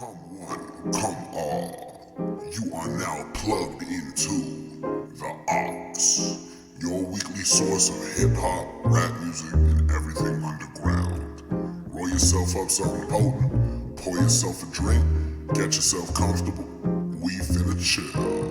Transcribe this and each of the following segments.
Come one, come all. You are now plugged into the Aux, your weekly source of hip-hop, rap music, and everything underground. Roll yourself up something potent, pour yourself a drink, get yourself comfortable. We finna chill.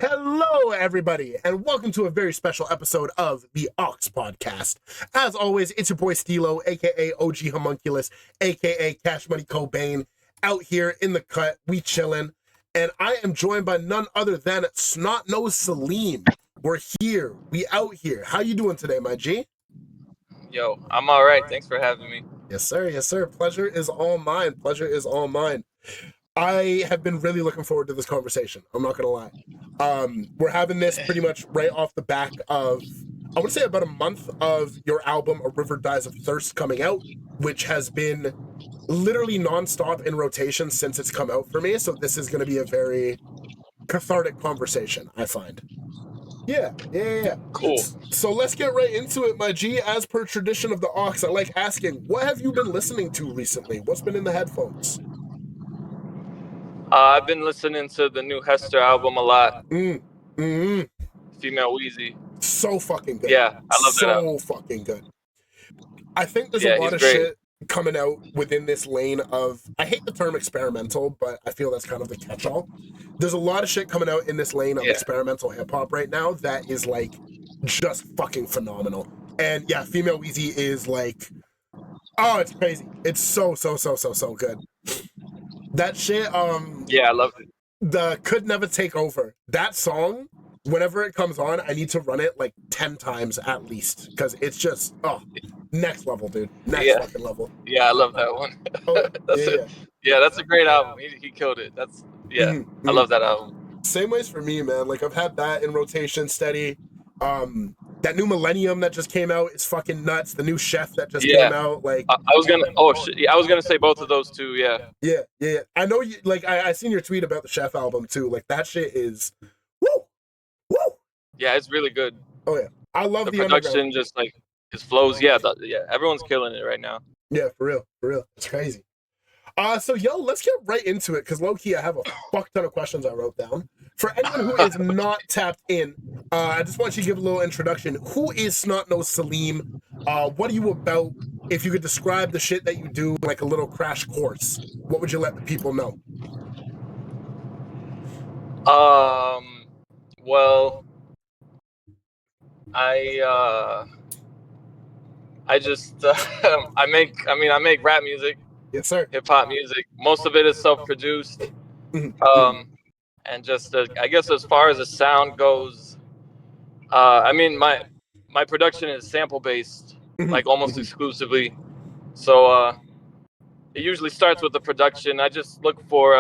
Hello, everybody, and welcome to a very special episode of the TheAuxPodcast. As always, it's your boy Steelo, aka OG Homunculus, aka Cash Money Cobain, out here in the cut. We chillin', and I am joined by none other than SNOTNOZE SALEEM. We're here. We out here. How you doing today, my G? Yo, I'm all right. Thanks for having me. Yes, sir. Yes, sir. Pleasure is all mine. Pleasure is all mine. I have been really looking forward to this conversation. I'm not gonna lie. We're having this pretty much right off the back of, I would say, about a month of your album, A River Dies of Thirst, coming out, which has been literally nonstop in rotation since it's come out for me. So this is gonna be a very cathartic conversation, I find. Yeah. Cool. So let's get right into it, my G. As per tradition of the Aux, I like asking, what have you been listening to recently? What's been in the headphones? I've been listening to the new Hester album a lot. Mm-hmm. Female Wheezy. So fucking good. Yeah, I love that album. So fucking good. I think there's Yeah, a lot he's of great. shit coming out within this lane of, I hate the term experimental, but I feel that's kind of the catch-all. There's a lot of shit coming out in this lane of experimental hip-hop right now that is like just fucking phenomenal. And yeah, Female Wheezy is like, oh, it's crazy. It's so good. That shit, Yeah, I love it. the Could Never Take Over. That song, whenever it comes on, I need to run it like 10 times at least, because it's just, next level, dude. Next fucking level. Yeah, I love that one. Oh, that's a great album. He killed it. I love that album. Same ways for me, man. Like, I've had that in rotation steady. That new Millennium that just came out is fucking nuts. The new Chef that just came out, like, I was gonna say both of those two. yeah. I know you, like, I seen your tweet about the Chef album too. Like, that shit is woo. Yeah, it's really good. Oh yeah, I love the production, just like his flows. Yeah, everyone's killing it right now. Yeah, for real. It's crazy. So let's get right into it, because low-key I have a fuck ton of questions I wrote down. For anyone who is not tapped in, I just want you to give a little introduction. Who is SNOTNOZE SALEEM? What are you about? If you could describe the shit that you do like a little crash course, what would you let the people know? Well, I just I make rap music. Yes, sir. Hip hop music. Most of it is self-produced. And just I guess as far as the sound goes, my production is sample based, like almost exclusively. So it usually starts with the production. I just look for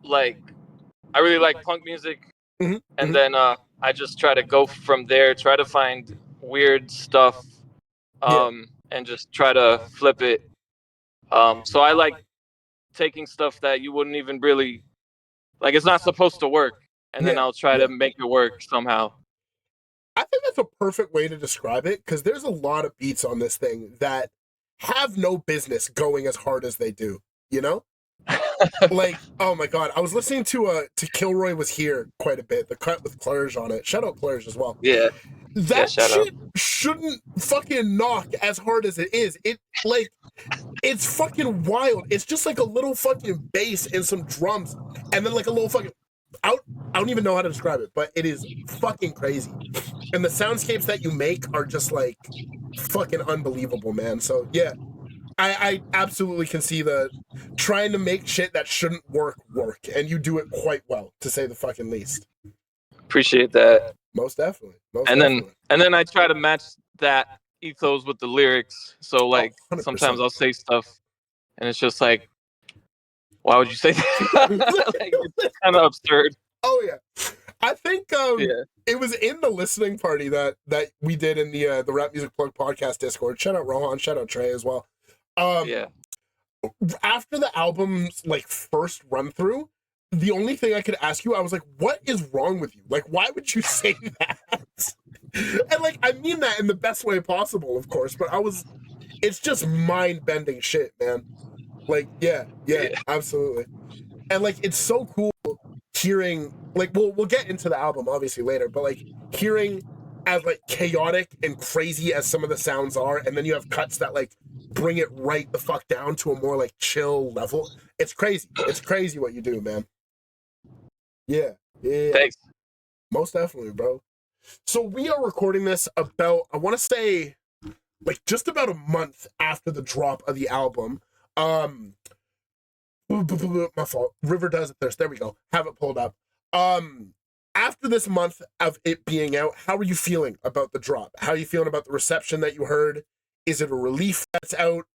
I really like punk music, and then I just try to go from there. Try to find weird stuff, and just try to flip it. So I like taking stuff that you wouldn't even really like, it's not supposed to work, and then I'll try to make it work somehow. I think that's a perfect way to describe it, because there's a lot of beats on this thing that have no business going as hard as they do, you know? Like, oh my god, I was listening to Kilroy Was Here quite a bit, the cut with Clerge on it. Shout out Clerge as well. Yeah. That shit shouldn't fucking knock as hard as it is. It's fucking wild. It's just like a little fucking bass and some drums, and then like a little fucking, I don't even know how to describe it, but it is fucking crazy. And the soundscapes that you make are just like fucking unbelievable, man. So yeah, I absolutely can see the trying to make shit that shouldn't work, and you do it quite well, to say the fucking least. Appreciate that. Most definitely. Then I try to match that ethos with the lyrics. So like, 100%. sometimes I'll say stuff, and it's just like, why would you say that? Like, it's kind of absurd. Oh yeah, I think it was in the listening party that we did in the Rap Music Plug podcast Discord. Shout out Rohan, shout out Trey as well. After the album's like first run through, the only thing I could ask you, I was like, what is wrong with you? Like, why would you say that? And like, I mean that in the best way possible, of course, but it's just mind-bending shit, man. Like, yeah, absolutely. And like, it's so cool hearing, like, we'll get into the album obviously later, but like hearing as like chaotic and crazy as some of the sounds are, and then you have cuts that like bring it right the fuck down to a more like chill level. It's crazy. It's crazy what you do, man. Yeah. Thanks. Most definitely, bro. So we are recording this about, I want to say, like just about a month after the drop of the album. My fault. River Does It Thirst. There we go. Have it pulled up. After this month of it being out, how are you feeling about the drop? How are you feeling about the reception that you heard? Is it a relief that's out?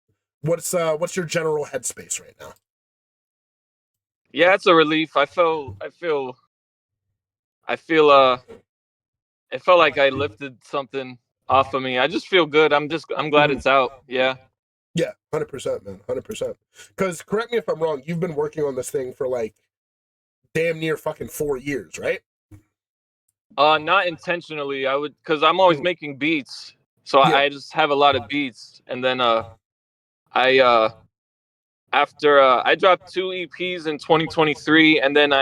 What's your general headspace right now? Yeah, it's a relief. It felt like I lifted something off of me. I just feel good. I'm glad it's out. Yeah. Yeah, 100%, man. 100%. Because correct me if I'm wrong, you've been working on this thing for like damn near fucking 4 years, right? Not intentionally. Because I'm always making beats, so I just have a lot of beats, and then after I dropped 2 EPs in 2023, and then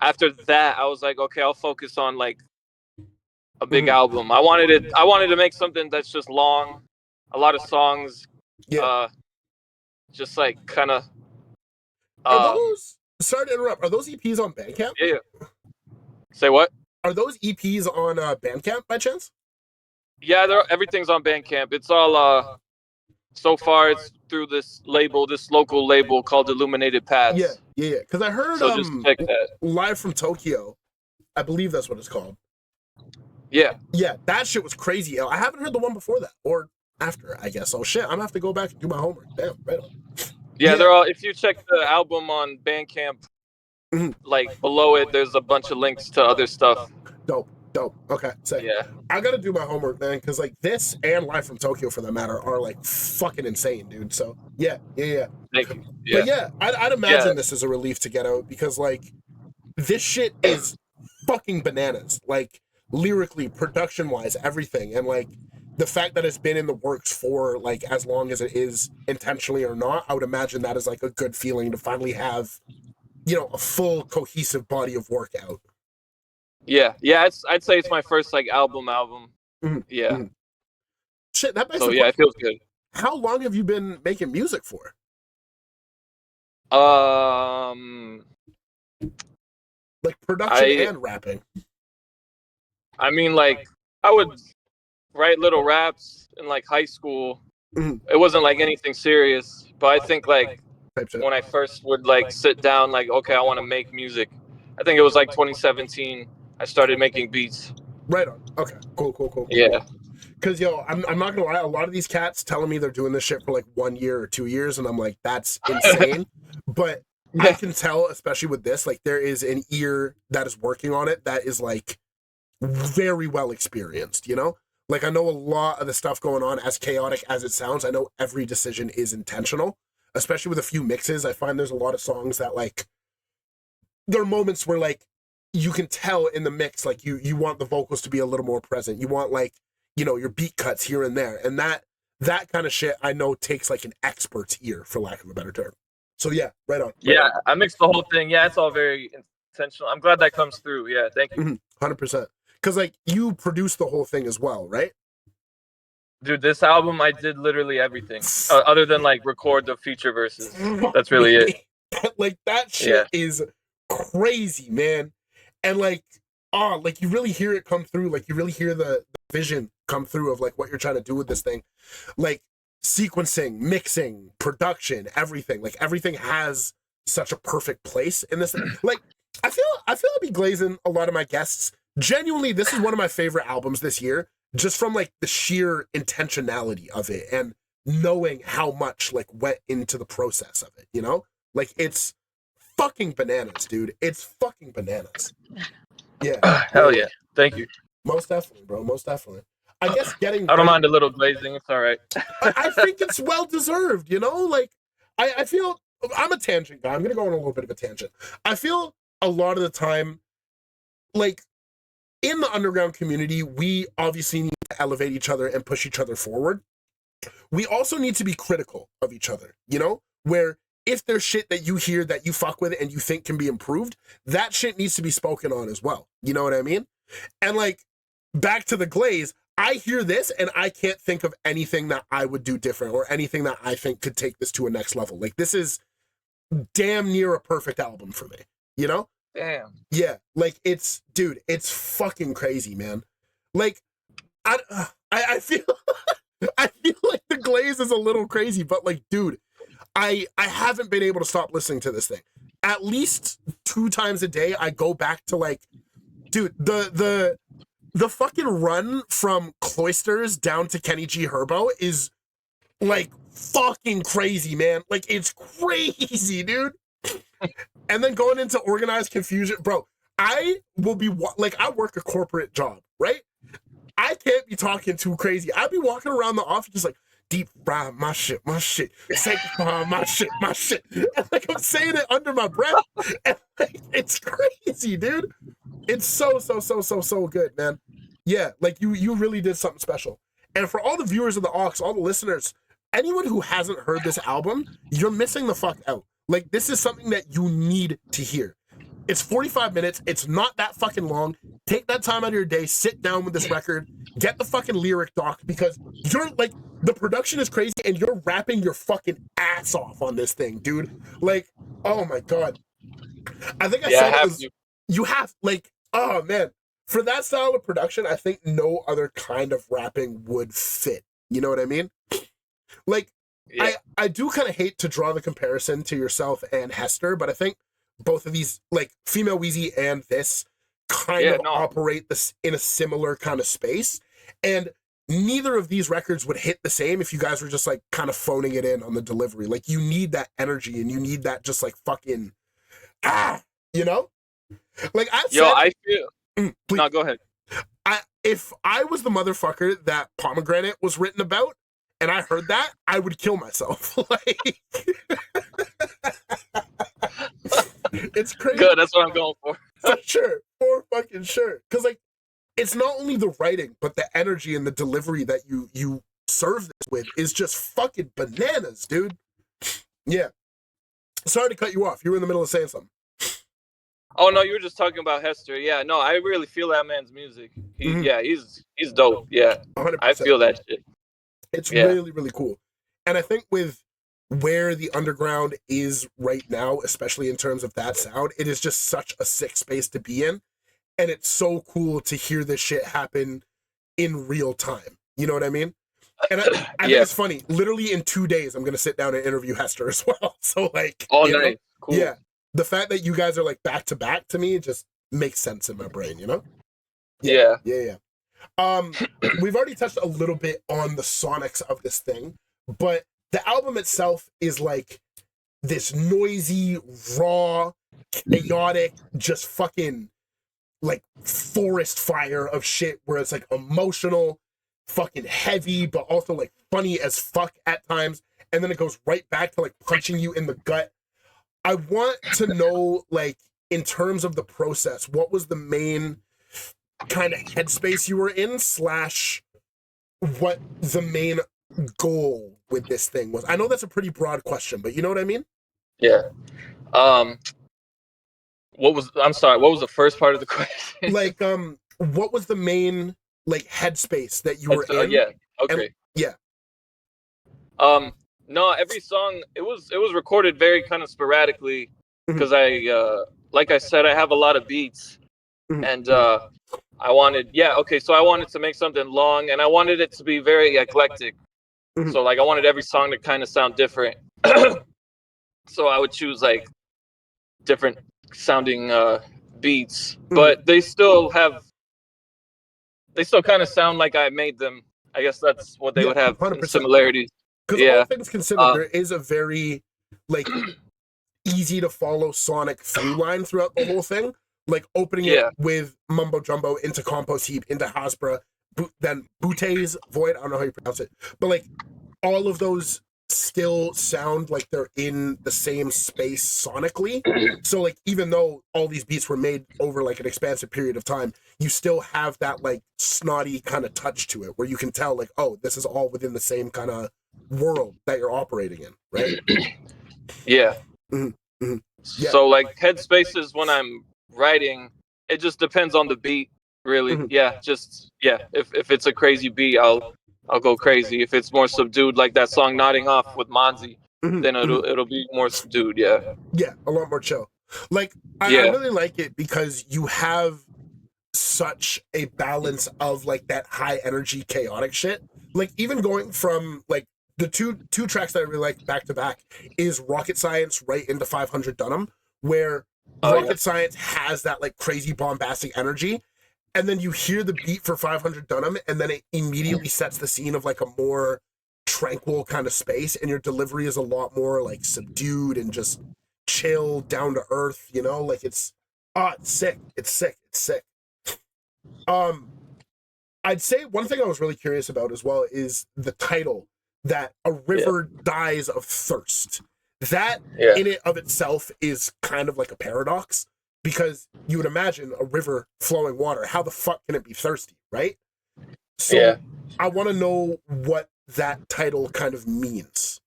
after that I was like, okay, I'll focus on like a big album. I wanted to make something that's just long, a lot of songs, just like kind of. Are those? Sorry to interrupt. Are those EPs on Bandcamp? Yeah. Say what? Are those EPs on Bandcamp by chance? Yeah, everything's on Bandcamp. It's all so far it's through this local label called Illuminated Paths. Yeah. Because I heard just check that. Live from Tokyo. I believe that's what it's called. Yeah, that shit was crazy. I haven't heard the one before that or after, I guess. Oh shit, I'm gonna have to go back and do my homework. Damn, right on. Yeah, they're all. If you check the album on Bandcamp, like below it, there's a bunch of links to other stuff. Dope. Okay, sick. Yeah, I gotta do my homework, man, because like this and Live from Tokyo, for that matter, are like fucking insane, dude. So yeah. Thank you. Yeah. But yeah, I'd imagine this is a relief to get out because like this shit is fucking bananas. Like lyrically, production wise, everything, and like the fact that it's been in the works for like as long as it is, intentionally or not, I would imagine that is like a good feeling to finally have, a full cohesive body of work out. Yeah. I'd say it's my first like album. Yeah. Shit, that makes it feels good. How long have you been making music for? Like production and rapping. I mean, like I would write little raps in like high school. It wasn't like anything serious, but I think like when I first would like sit down, like, okay, I want to make music. I think it was like 2017. I started making beats. Right on. Okay. Cool. Yeah. Because I'm not gonna lie, a lot of these cats telling me they're doing this shit for like 1 year or 2 years, and I'm like, that's insane. But I can tell, especially with this, like there is an ear that is working on it that is like very well experienced, Like I know a lot of the stuff going on, as chaotic as it sounds, I know every decision is intentional, especially with a few mixes. I find there's a lot of songs that like, there are moments where like, you can tell in the mix, like you want the vocals to be a little more present. You want like, your beat cuts here and there. And that kind of shit I know takes like an expert's ear, for lack of a better term. So yeah, right on. Yeah, I mixed the whole thing. Yeah, it's all very intentional. I'm glad that comes through. Yeah, thank you. 100%. Because like you produced the whole thing as well, right? Dude, this album I did literally everything other than like record the feature verses. That's really it. Like that shit is crazy, man. And like, like you really hear it come through. Like you really hear the vision come through of like what you're trying to do with this thing. Like sequencing, mixing, production, everything. Like everything has such a perfect place in this thing. Like I feel I'd be glazing a lot of my guests. Genuinely, this is one of my favorite albums this year, just from like the sheer intentionality of it and knowing how much like went into the process of it, Like it's fucking bananas, dude. It's fucking bananas. Yeah. Hell yeah. Thank you. Most definitely, bro. Most definitely. I guess getting... I don't mind a little glazing. It's all right. I think it's well-deserved, Like, I feel I'm a tangent guy. I'm gonna go on a little bit of a tangent. I feel a lot of the time, like in the underground community, we obviously need to elevate each other and push each other forward. We also need to be critical of each other, you know, where if there's shit that you hear that you fuck with and you think can be improved, that shit needs to be spoken on as well. You know what I mean? And like, back to the Glaze, I hear this and I can't think of anything that I would do different or anything that I think could take this to a next level. Like, this is damn near a perfect album for me, you know? Damn. Yeah, like, it's, dude, it's fucking crazy, man. Like, I feel I feel like the Glaze is a little crazy, but like, dude, I haven't been able to stop listening to this thing. At least 2 times a day, I go back to like, dude, the fucking run from Cloisters down to Kenny G Herbo is like fucking crazy, man. Like, it's crazy, dude. And then going into Organized Confusion, bro, I will be like, I work a corporate job, right? I can't be talking too crazy. I'd be walking around the office just like, deep fry my shit, sanctify my shit. And like, I'm saying it under my breath. And like, it's crazy, dude. It's so good, man. Yeah, like you really did something special. And for all the viewers of the Aux, all the listeners, anyone who hasn't heard this album, you're missing the fuck out. Like, this is something that you need to hear. It's 45 minutes. It's not that fucking long. Take that time out of your day, sit down with this record, get the fucking lyric doc, because you're like, the production is crazy and you're rapping your fucking ass off on this thing, dude. Like, oh my God. I think I said it was, you have, like, oh man. For that style of production, I think no other kind of rapping would fit. You know what I mean? Like, yeah. I do kind of hate to draw the comparison to yourself and Hester, but I think both of these, like Female Wheezy and this, kind of operate this in a similar kind of space. And neither of these records would hit the same if you guys were just like kind of phoning it in on the delivery. Like, you need that energy and you need that just like fucking, you know? Like, I feel. No, go ahead. If I was the motherfucker that Pomegranate was written about and I heard that, I would kill myself. Like, it's crazy. Good, that's what I'm going for. For sure. For fucking sure. Because, like, it's not only the writing, but the energy and the delivery that you serve this with is just fucking bananas, dude. Yeah. Sorry to cut you off. You were in the middle of saying something. Oh no, you were just talking about Hester. Yeah, no, I really feel that man's music. Yeah, he's dope. Yeah, 100%. I feel that shit. It's really, really cool. And I think with where the underground is right now, especially in terms of that sound, it is just such a sick space to be in. And it's so cool to hear this shit happen in real time. You know what I mean? And I think it's funny. Literally in 2 days, I'm going to sit down and interview Hester as well. So like, oh, nice. Cool. Yeah. The fact that you guys are like back to back to me just makes sense in my brain, you know? Yeah. We've already touched a little bit on the sonics of this thing, but the album itself is like this noisy, raw, chaotic, just fucking like forest fire of shit where it's like emotional, fucking heavy, but also like funny as fuck at times. And then it goes right back to like punching you in the gut. I want to know, like, in terms of the process, what was the main kind of headspace you were in / what the main goal with this thing was? I know that's a pretty broad question, but you know what I mean? Yeah. I'm sorry, what was the first part of the question? Like, what was the main, like, headspace that you were in? Yeah, okay. And, no, every song, it was recorded very kind of sporadically because like I said, I have a lot of beats and I wanted to make something long and I wanted it to be very eclectic. So like I wanted every song to kind of sound different. So I would choose like different sounding beats, but they still kind of sound like I made them. I guess that's what they would have similarities. Because all things considered, there is a very, like, easy to follow sonic through line throughout the whole thing. Like, opening it with Mumbo Jumbo into Compost Heap, into Hasbra, then Boute's Void, I don't know how you pronounce it. But, like, all of those still sound like they're in the same space sonically. So like even though all these beats were made over like an expansive period of time, you still have that like snotty kind of touch to it where you can tell like, oh, this is all within the same kind of world that you're operating in, right? Yeah. Mm-hmm. Mm-hmm. Yeah. So like headspaces when I'm writing, it just depends on the beat, really. Mm-hmm. Yeah, just yeah. If it's a crazy beat, I'll go crazy. If it's more subdued, like that song "Nodding Off" with Monzi, Mm-hmm. then Mm-hmm. it'll be more subdued. Yeah. Yeah, a lot more chill. Like I Yeah. really like it because you have such a balance of like that high energy chaotic shit. Like even going from like the two tracks that I really like back to back is Rocket Science right into 500 Dunham, where Oh, yeah. Rocket Science has that like crazy bombastic energy, and then you hear the beat for 500 Dunham, and then it immediately sets the scene of like a more tranquil kind of space, and your delivery is a lot more like subdued and just chill, down to earth, you know? Like it's sick. It's sick. It's sick. I'd say one thing I was really curious about as well is the title, that a river dies of thirst. That in it of itself is kind of like a paradox, because you would imagine a river flowing water, how the fuck can it be thirsty, right? So I want to know what that title kind of means.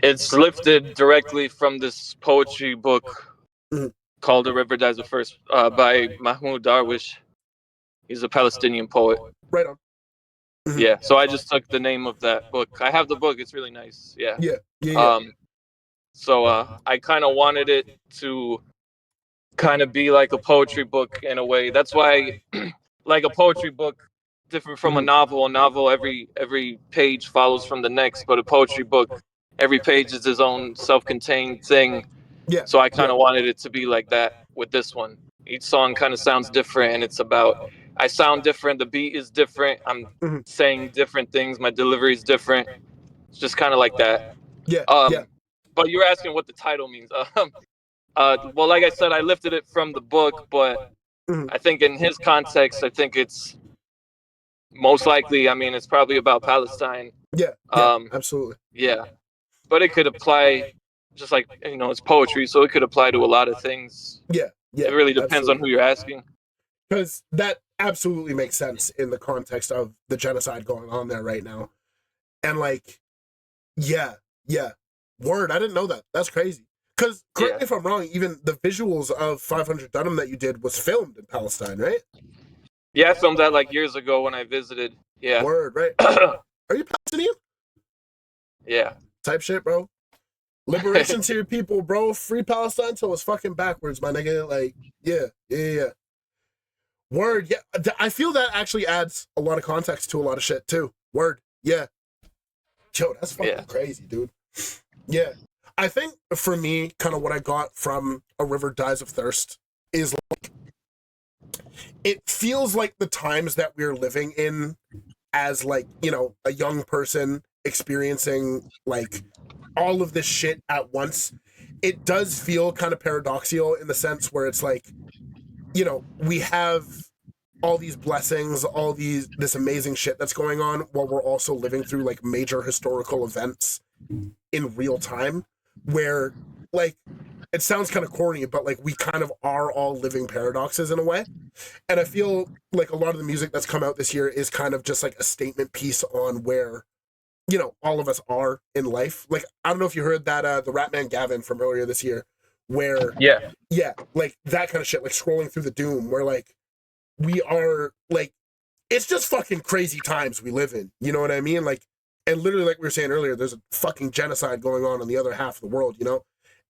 It's lifted directly from this poetry book called "The River Dies of Thirst" by Mahmoud Darwish. He's a Palestinian poet. Right on. Mm-hmm. Yeah, so I just took the name of that book. I have the book; it's really nice. Yeah. So I kind of wanted it to kind of be like a poetry book in a way. That's why, like a poetry book, different from a novel. A novel, every page follows from the next, but a poetry book, every page is its own self-contained thing. Yeah. So I kind of wanted it to be like that with this one. Each song kind of sounds different, and it's about I sound different. The beat is different. I'm saying different things. My delivery is different. It's just kind of like that. Yeah. But you were asking what the title means. Well, like I said, I lifted it from the book, but I think in his context, I think it's most likely. I mean, it's probably about Palestine. Yeah. Absolutely. Yeah, but it could apply, just like it's poetry, so it could apply to a lot of things. Yeah. It really depends on who you're asking. Because that absolutely makes sense in the context of the genocide going on there right now. And like, yeah. Word, I didn't know that. That's crazy. Because, correct me if I'm wrong, even the visuals of 500 Dunham that you did was filmed in Palestine, right? Yeah, I filmed that like years ago when I visited. Yeah. Word, right? Are you Palestinian? Yeah. Type shit, bro. Liberation to your people, bro. Free Palestine till it's fucking backwards, my nigga. Like, yeah. Word, yeah. I feel that actually adds a lot of context to a lot of shit, too. Word, yeah. Yo, that's fucking crazy, dude. Yeah. I think for me, kind of what I got from A River Dies of Thirst is like, it feels like the times that we're living in as like, a young person experiencing like all of this shit at once. It does feel kind of paradoxical in the sense where it's like, we have all these blessings, this amazing shit that's going on while we're also living through like major historical events in real time, where like it sounds kind of corny, but like we kind of are all living paradoxes in a way. And I feel like a lot of the music that's come out this year is kind of just like a statement piece on where all of us are in life. Like, I don't know if you heard that the Ratman Gavin from earlier this year, where like that kind of shit, like scrolling through the doom, where like we are like, it's just fucking crazy times we live in, you know what I mean? Like, and literally, like we were saying earlier, there's a fucking genocide going on the other half of the world,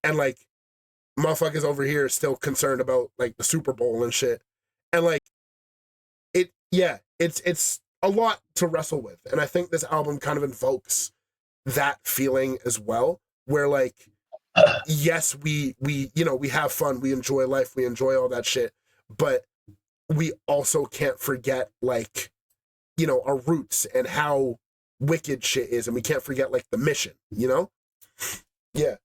and like motherfuckers over here are still concerned about like the Super Bowl and shit, and like it's a lot to wrestle with. And I think this album kind of invokes that feeling as well, where like, yes, we have fun, we enjoy life, we enjoy all that shit, but we also can't forget like, our roots and how wicked shit is, and we can't forget like the mission, Yeah.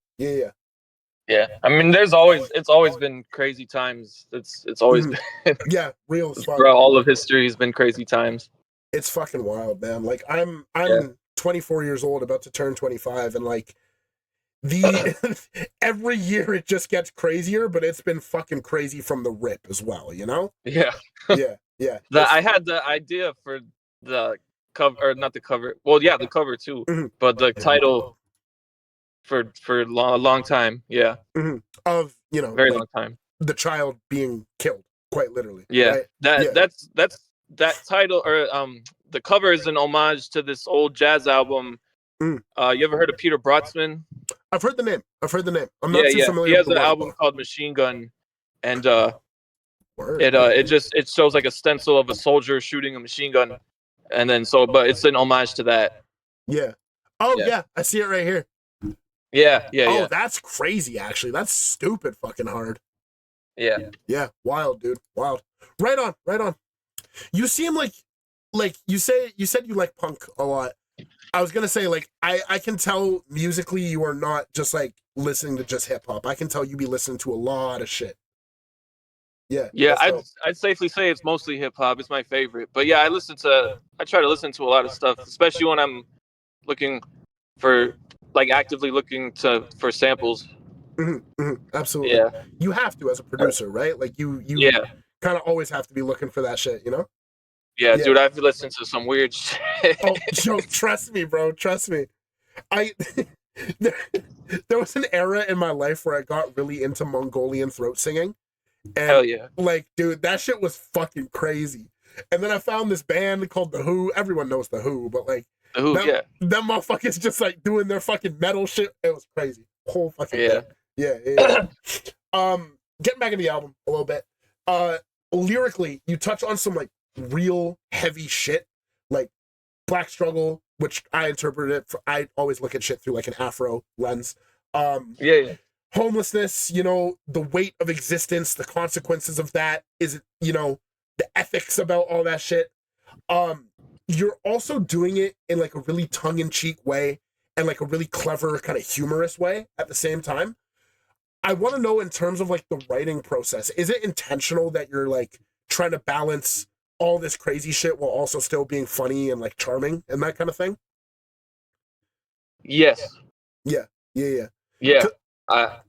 I mean, it's always been crazy times. It's always been real as fuck. Throughout all of history has been crazy times. It's fucking wild, man. Like I'm 24 years old, about to turn 25, and like the every year it just gets crazier, but it's been fucking crazy from the rip as well, you know? Yeah. Yeah. I had the idea for the cover, or not the cover. Well, yeah, the cover too, but the title for a long time. Yeah. Of, Very like long time. the child being killed, quite literally. Yeah. Right? That's that title, or the cover is an homage to this old jazz album. You ever heard of Peter Brotzman? I've heard the name. I'm Yeah, not too yeah. He familiar with has the an work, album though. called Machine Gun, and Word. it shows like a stencil of a soldier shooting a machine gun, and then but it's an homage to that. Yeah. Oh yeah, I see it right here. Yeah. Oh, that's crazy. Actually, that's stupid fucking hard. Yeah. Wild, dude. Wild. Right on. You seem like you said you like punk a lot. I was gonna say, like, I can tell musically you are not just like listening to just hip hop. I can tell you be listening to a lot of shit. Yeah. I'd safely say it's mostly hip hop. It's my favorite, but yeah, I try to listen to a lot of stuff, especially when I'm looking for, like, actively looking for samples. Absolutely. Yeah. You have to as a producer, right? Like you kind of always have to be looking for that shit, you know? Yeah, dude, I've listened to some weird shit. Oh, Joe, trust me, bro. Trust me. I there was an era in my life where I got really into Mongolian throat singing. And Hell yeah. like, dude, that shit was fucking crazy. And then I found this band called The Who. Everyone knows The Who, but like them motherfuckers just like doing their fucking metal shit. It was crazy. Whole fucking thing. Yeah. Getting back into the album a little bit. Lyrically, you touch on some like real heavy shit, like Black Struggle, which I interpreted it. I always look at shit through like an Afro lens. Homelessness, the weight of existence, the consequences of that, is, the ethics about all that shit. You're also doing it in like a really tongue-in-cheek way and like a really clever kind of humorous way at the same time. I want to know, in terms of like the writing process, is it intentional that you're like trying to balance all this crazy shit while also still being funny and like charming and that kind of thing? Yes. Yeah. I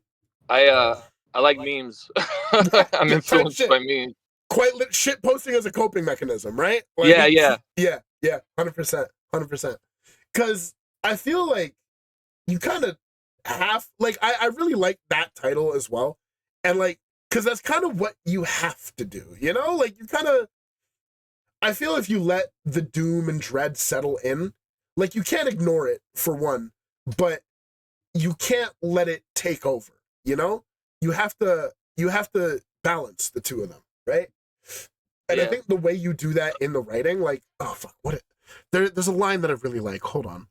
like memes. I'm influenced by memes. Quite shit posting as a coping mechanism, right? Like, yeah. 100%. Because I feel like you kind of have, like, I really like that title as well. And like, because that's kind of what you have to do, like you kind of, I feel if you let the doom and dread settle in, like you can't ignore it for one, but you can't let it take over, you have to balance the two of them, right? And I think the way you do that in the writing, like, oh fuck, there's a line that I really like. Hold on.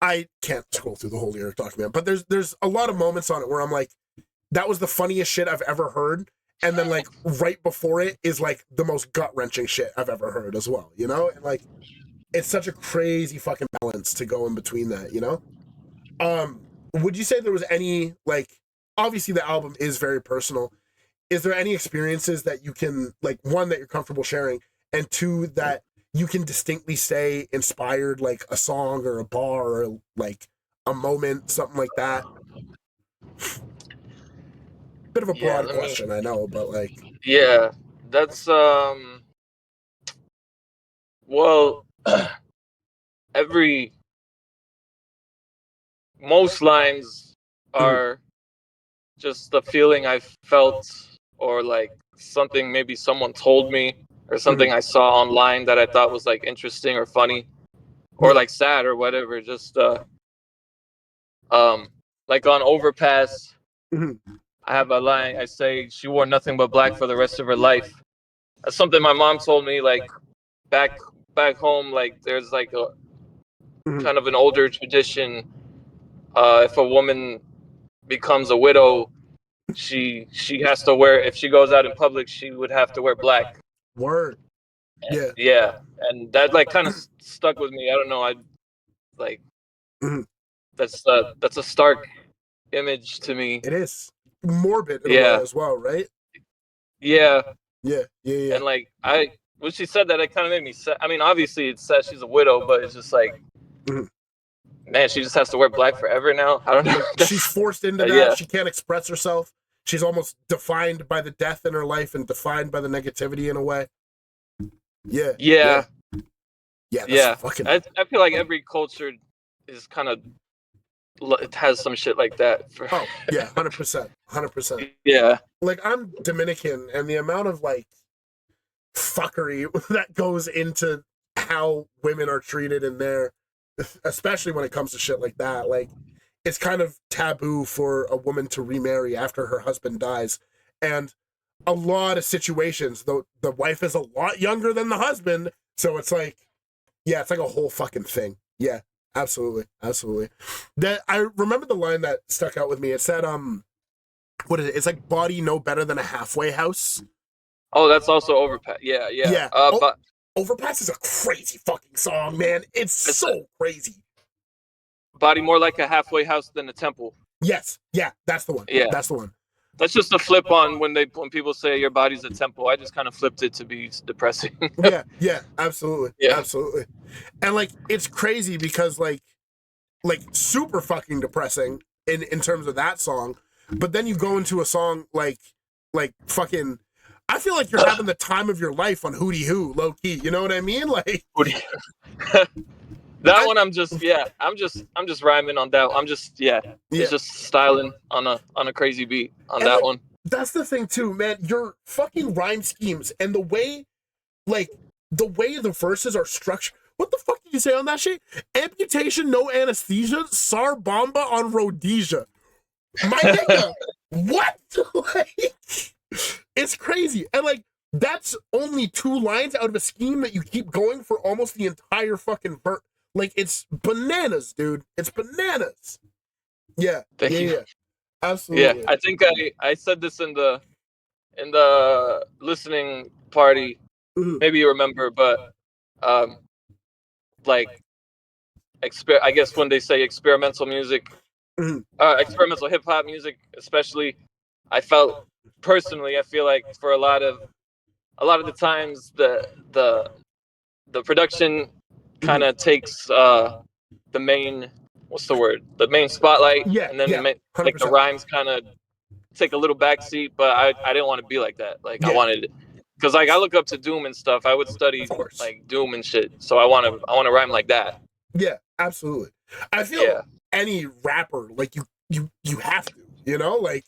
I can't scroll through the whole lyric document, but there's a lot of moments on it where I'm like, that was the funniest shit I've ever heard. And then like right before it is like the most gut-wrenching shit I've ever heard as well, And like, it's such a crazy fucking balance to go in between that, Would you say there was any, like, obviously the album is very personal. Is there any experiences that you can, like, one, that you're comfortable sharing, and two, that you can distinctly say inspired, like, a song or a bar or, like, a moment, something like that? Bit of a broad question, I know, but, like... Yeah, that's, well, most lines are just the feeling I felt, or like something maybe someone told me, or something I saw online that I thought was like interesting or funny, or like sad or whatever. Just like on Overpass, I have a line. I say she wore nothing but black for the rest of her life. That's something my mom told me, like back home. Like there's like a kind of an older tradition. If a woman becomes a widow, she has to wear, if she goes out in public, she would have to wear black. Word. Yeah, and that like kind of stuck with me. I don't know. I like that's a stark image to me. It is morbid in a way as well, right? Yeah, Yeah. And like when she said that, it kind of made me sad. I mean, obviously it says she's a widow, but it's just like, Mhm. man, she just has to wear black forever now. I don't know. She's forced into that. Yeah. She can't express herself. She's almost defined by the death in her life and defined by the negativity in a way. Yeah. Yeah. That's fucking... I feel like every culture is kind of, it has some shit like that. Oh, yeah, 100%. 100%. Yeah. Like, I'm Dominican, and the amount of, like, fuckery that goes into how women are treated in there, especially when it comes to shit like that. Like, it's kind of taboo for a woman to remarry after her husband dies. And a lot of situations, the wife is a lot younger than the husband, so it's like, yeah, it's like a whole fucking thing. Yeah, absolutely. That I remember the line that stuck out with me. It said, what is it? It's like body no better than a halfway house. Oh, that's also Overpass. Yeah. But Overpass is a crazy fucking song, man. It's so crazy. Body more like a halfway house than a temple. Yes. Yeah, that's the one. Yeah. That's the one. That's just a flip on when people say your body's a temple. I just kind of flipped it to be depressing. yeah, absolutely. Yeah. Absolutely. And like, it's crazy because like super fucking depressing in terms of that song. But then you go into a song like fucking, I feel like you're having the time of your life on Hootie Hoo, low key. You know what I mean? Like, that one, I'm just rhyming on that. It's just styling on a crazy beat on that one. That's the thing too, man. Your fucking rhyme schemes and the way the verses are structured. What the fuck did you say on that shit? Amputation, no anesthesia, SAR bomba on Rhodesia. My nigga, what? Like, it's crazy. And like, that's only 2 lines out of a scheme that you keep going for almost the entire fucking verse. Like, it's bananas, dude. It's bananas. Yeah. Thank you. Absolutely. Yeah, I think I said this in the listening party. Mm-hmm. Maybe you remember, but like I guess when they say experimental music, experimental hip hop music, especially, I feel like for a lot of the times the production kind of takes the main, the main spotlight, and then like the rhymes kind of take a little backseat. But I didn't want to be like that. Like, I wanted, because like I look up to Doom and stuff. I would study like Doom and shit. So I want to rhyme like that. Yeah, absolutely. I feel any rapper, like you have to, you know, like,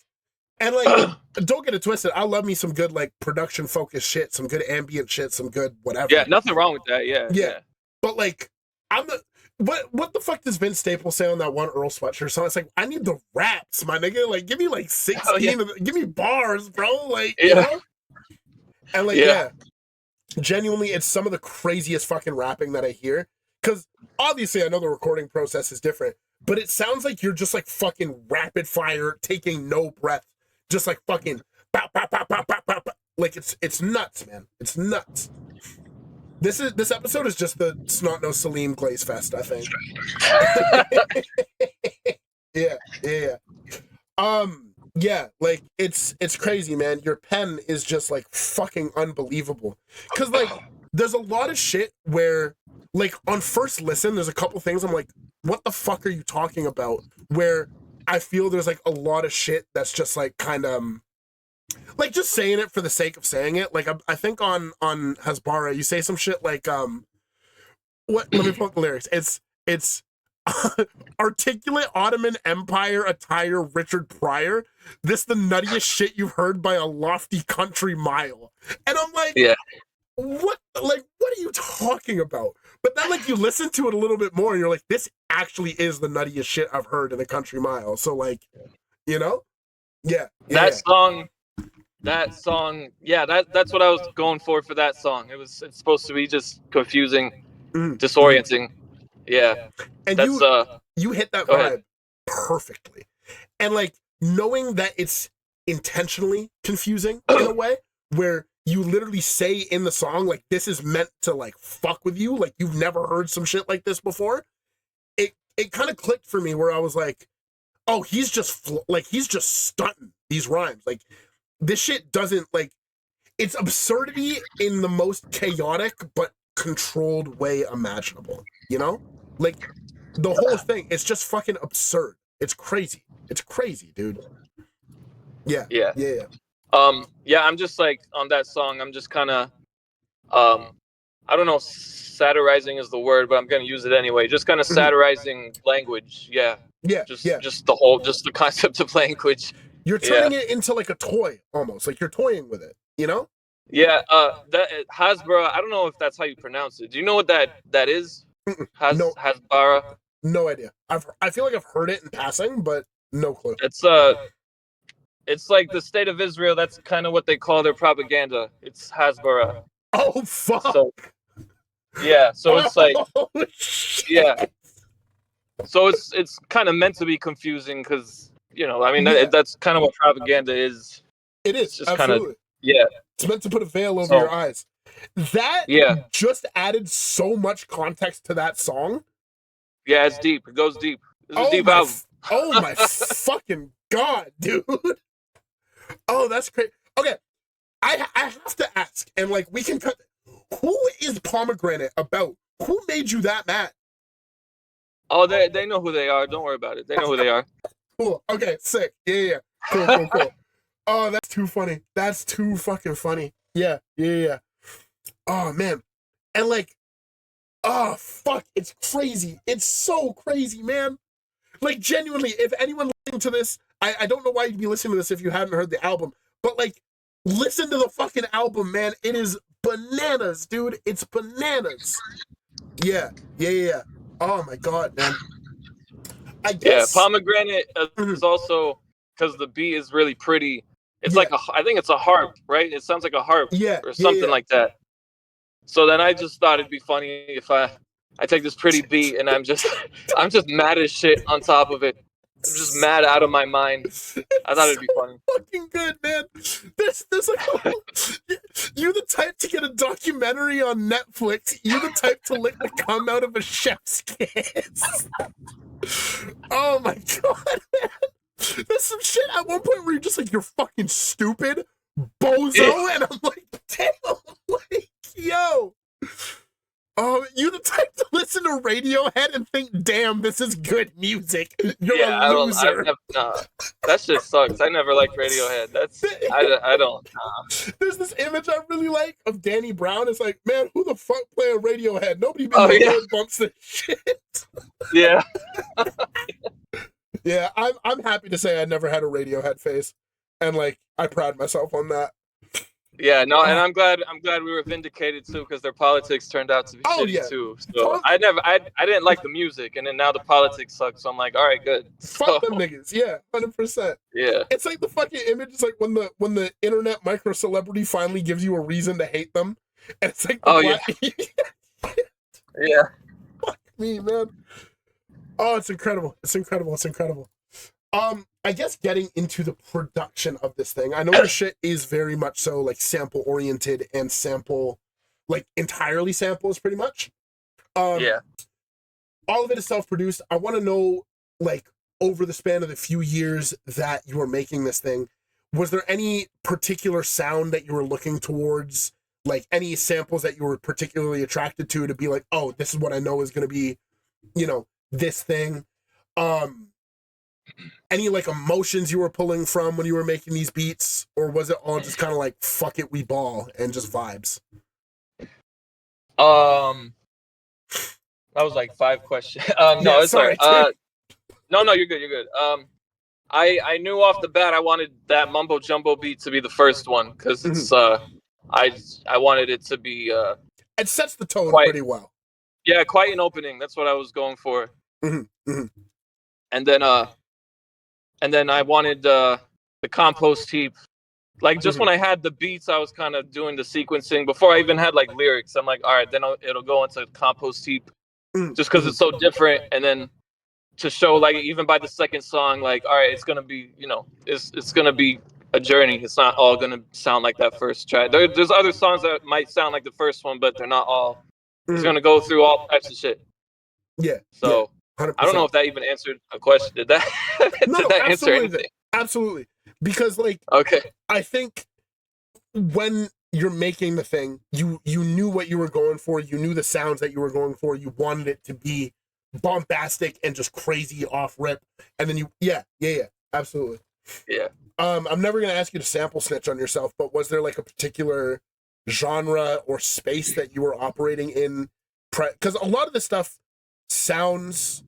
and like, don't get it twisted. I love me some good like production focused shit, some good ambient shit, some good whatever. Yeah, nothing wrong with that. Yeah. But like, what the fuck does Vince Staples say on that one Earl Sweatshirt song? It's like, I need the raps, my nigga. Like, give me like 16, give me bars, bro. Like, you know? And like, genuinely, it's some of the craziest fucking rapping that I hear. Because obviously I know the recording process is different, but it sounds like you're just like fucking rapid fire, taking no breath, just like fucking pop, pop, pop, pop, pop, pop. Like, it's nuts, man. It's nuts. This episode is just the SNOTNOZE SALEEM Glaze Fest, I think. Yeah. Yeah, like, it's crazy, man. Your pen is just like fucking unbelievable. Cause like, there's a lot of shit where, like, on first listen, there's a couple things I'm like, what the fuck are you talking about? Where I feel there's like a lot of shit that's just like kind of like just saying it for the sake of saying it. Like, I think on Hasbara, you say some shit like, what? Let me pull up the lyrics. It's articulate Ottoman Empire attire Richard Pryor. This the nuttiest shit you've heard by a lofty country mile. And I'm like, what are you talking about? But then like you listen to it a little bit more and you're like, this actually is the nuttiest shit I've heard in a country mile. So like, you know? That song, that's what I was going for that song. It's supposed to be just confusing, disorienting. Yeah. And you hit that vibe perfectly. And like, knowing that it's intentionally confusing in a way where you literally say in the song, like, this is meant to like fuck with you, like you've never heard some shit like this before. It kind of clicked for me where I was like, oh, he's just stunting these rhymes. Like, this shit doesn't, like, it's absurdity in the most chaotic but controlled way imaginable. You know, like the whole thing. It's just fucking absurd. It's crazy. It's crazy, dude. Yeah. Yeah. Yeah. Yeah, I'm just like on that song, I'm just kind of I don't know, satirizing is the word, but I'm gonna use it anyway. Just kind of satirizing language. Yeah. Yeah. Yeah. Just the whole, just the concept of language. You're Yeah. turning it into like a toy almost, like you're toying with it, you know? Yeah. That Hasbara. I don't know if that's how you pronounce it. Do you know what that is? No, Hasbara. no idea. I feel like I've heard it in passing, but no clue. It's like the state of Israel. That's kind of what they call their propaganda. It's Hasbara. Oh fuck. So yeah. So it's like shit. yeah. So it's kind of meant to be confusing because, you know, I mean, Yeah. that's kind of what propaganda is. It is It's just absolutely. kind of, yeah. It's meant to put a veil over your eyes. That just added so much context to that song. Yeah, it's deep. It goes deep. It's a deep album. Oh my fucking god, dude. Oh, that's crazy. Okay, I have to ask, and like we can cut. Who is Pomegranate about? Who made you that mad? Oh, they know who they are. Don't worry about it. They know who they are. Cool. Okay, sick. Yeah. Cool. Oh, that's too funny. That's too fucking funny. Yeah. Oh man, and like, oh fuck, it's crazy. It's so crazy, man. Like genuinely, if anyone listening to this, I don't know why you'd be listening to this if you hadn't heard the album, but like, listen to the fucking album, man. It is bananas, dude. It's bananas. Yeah. Oh my god, man. I guess. Yeah, Pomegranate is also, because the beat is really pretty. It's like I think it's a harp, right? It sounds like a harp, or something like that. So then I just thought it'd be funny if I take this pretty beat and I'm just mad as shit on top of it. I'm just mad out of my mind. I thought it'd be funny. Fucking good, man. There's like, you the type to get a documentary on Netflix. You the type to lick the cum out of a chef's kiss. Oh my god, man. There's some shit at one point where you're just like, you're fucking stupid, bozo, and I'm like, damn, like, yo. You the type to listen to Radiohead and think, damn, this is good music. You're a loser. That shit sucks. I never liked Radiohead. I don't. There's this image I really like of Danny Brown. It's like, man, who the fuck playing Radiohead? Nobody even bumps this shit. Yeah. Yeah, I'm happy to say I never had a Radiohead phase, and like I pride myself on that. Yeah, no, and I'm glad we were vindicated too, because their politics turned out to be shitty too. So I didn't like the music, and then now the politics suck. So I'm like, all right, good. Fuck them niggas. Yeah, 100%. Yeah. It's like the fucking image. It's like when the internet micro celebrity finally gives you a reason to hate them, and it's like, yeah. Fuck me, man. Oh, it's incredible. It's incredible. I guess getting into the production of this thing, I know the shit is very much so like sample oriented and sample, like entirely samples pretty much. Yeah. All of it is self-produced. I want to know, like, over the span of the few years that you were making this thing, was there any particular sound that you were looking towards, like any samples that you were particularly attracted to be like, oh, this is what I know is going to be, you know, this thing. Any like emotions you were pulling from when you were making these beats, or was it all just kind of like, fuck it, we ball, and just vibes? That was like 5 questions. No, it's sorry. No, you're good. I knew off the bat I wanted that mumbo jumbo beat to be the first one, because it's I wanted it to be it sets the tone pretty well. Yeah, quite an opening. That's what I was going for. And then I wanted the compost heap. Like, just when I had the beats, I was kind of doing the sequencing before I even had like lyrics. I'm like, all right, then it'll go into compost heap, just because it's so different. And then to show, like, even by the second song, like, all right, it's gonna be, you know, it's gonna be a journey. It's not all gonna sound like that first track. There's other songs that might sound like the first one, but they're not all. It's gonna go through all types of shit. Yeah. So. 100%. I don't know if that even answered a question. Did that? No, that answer anything? Absolutely. Because, like, okay, I think when you're making the thing. You knew what you were going for. You knew the sounds that you were going for. You wanted it to be bombastic and just crazy off rip. And then yeah, absolutely. Yeah. I'm never gonna ask you to sample snitch on yourself, but was there like a particular genre or space that you were operating in? Because a lot of this stuff sounds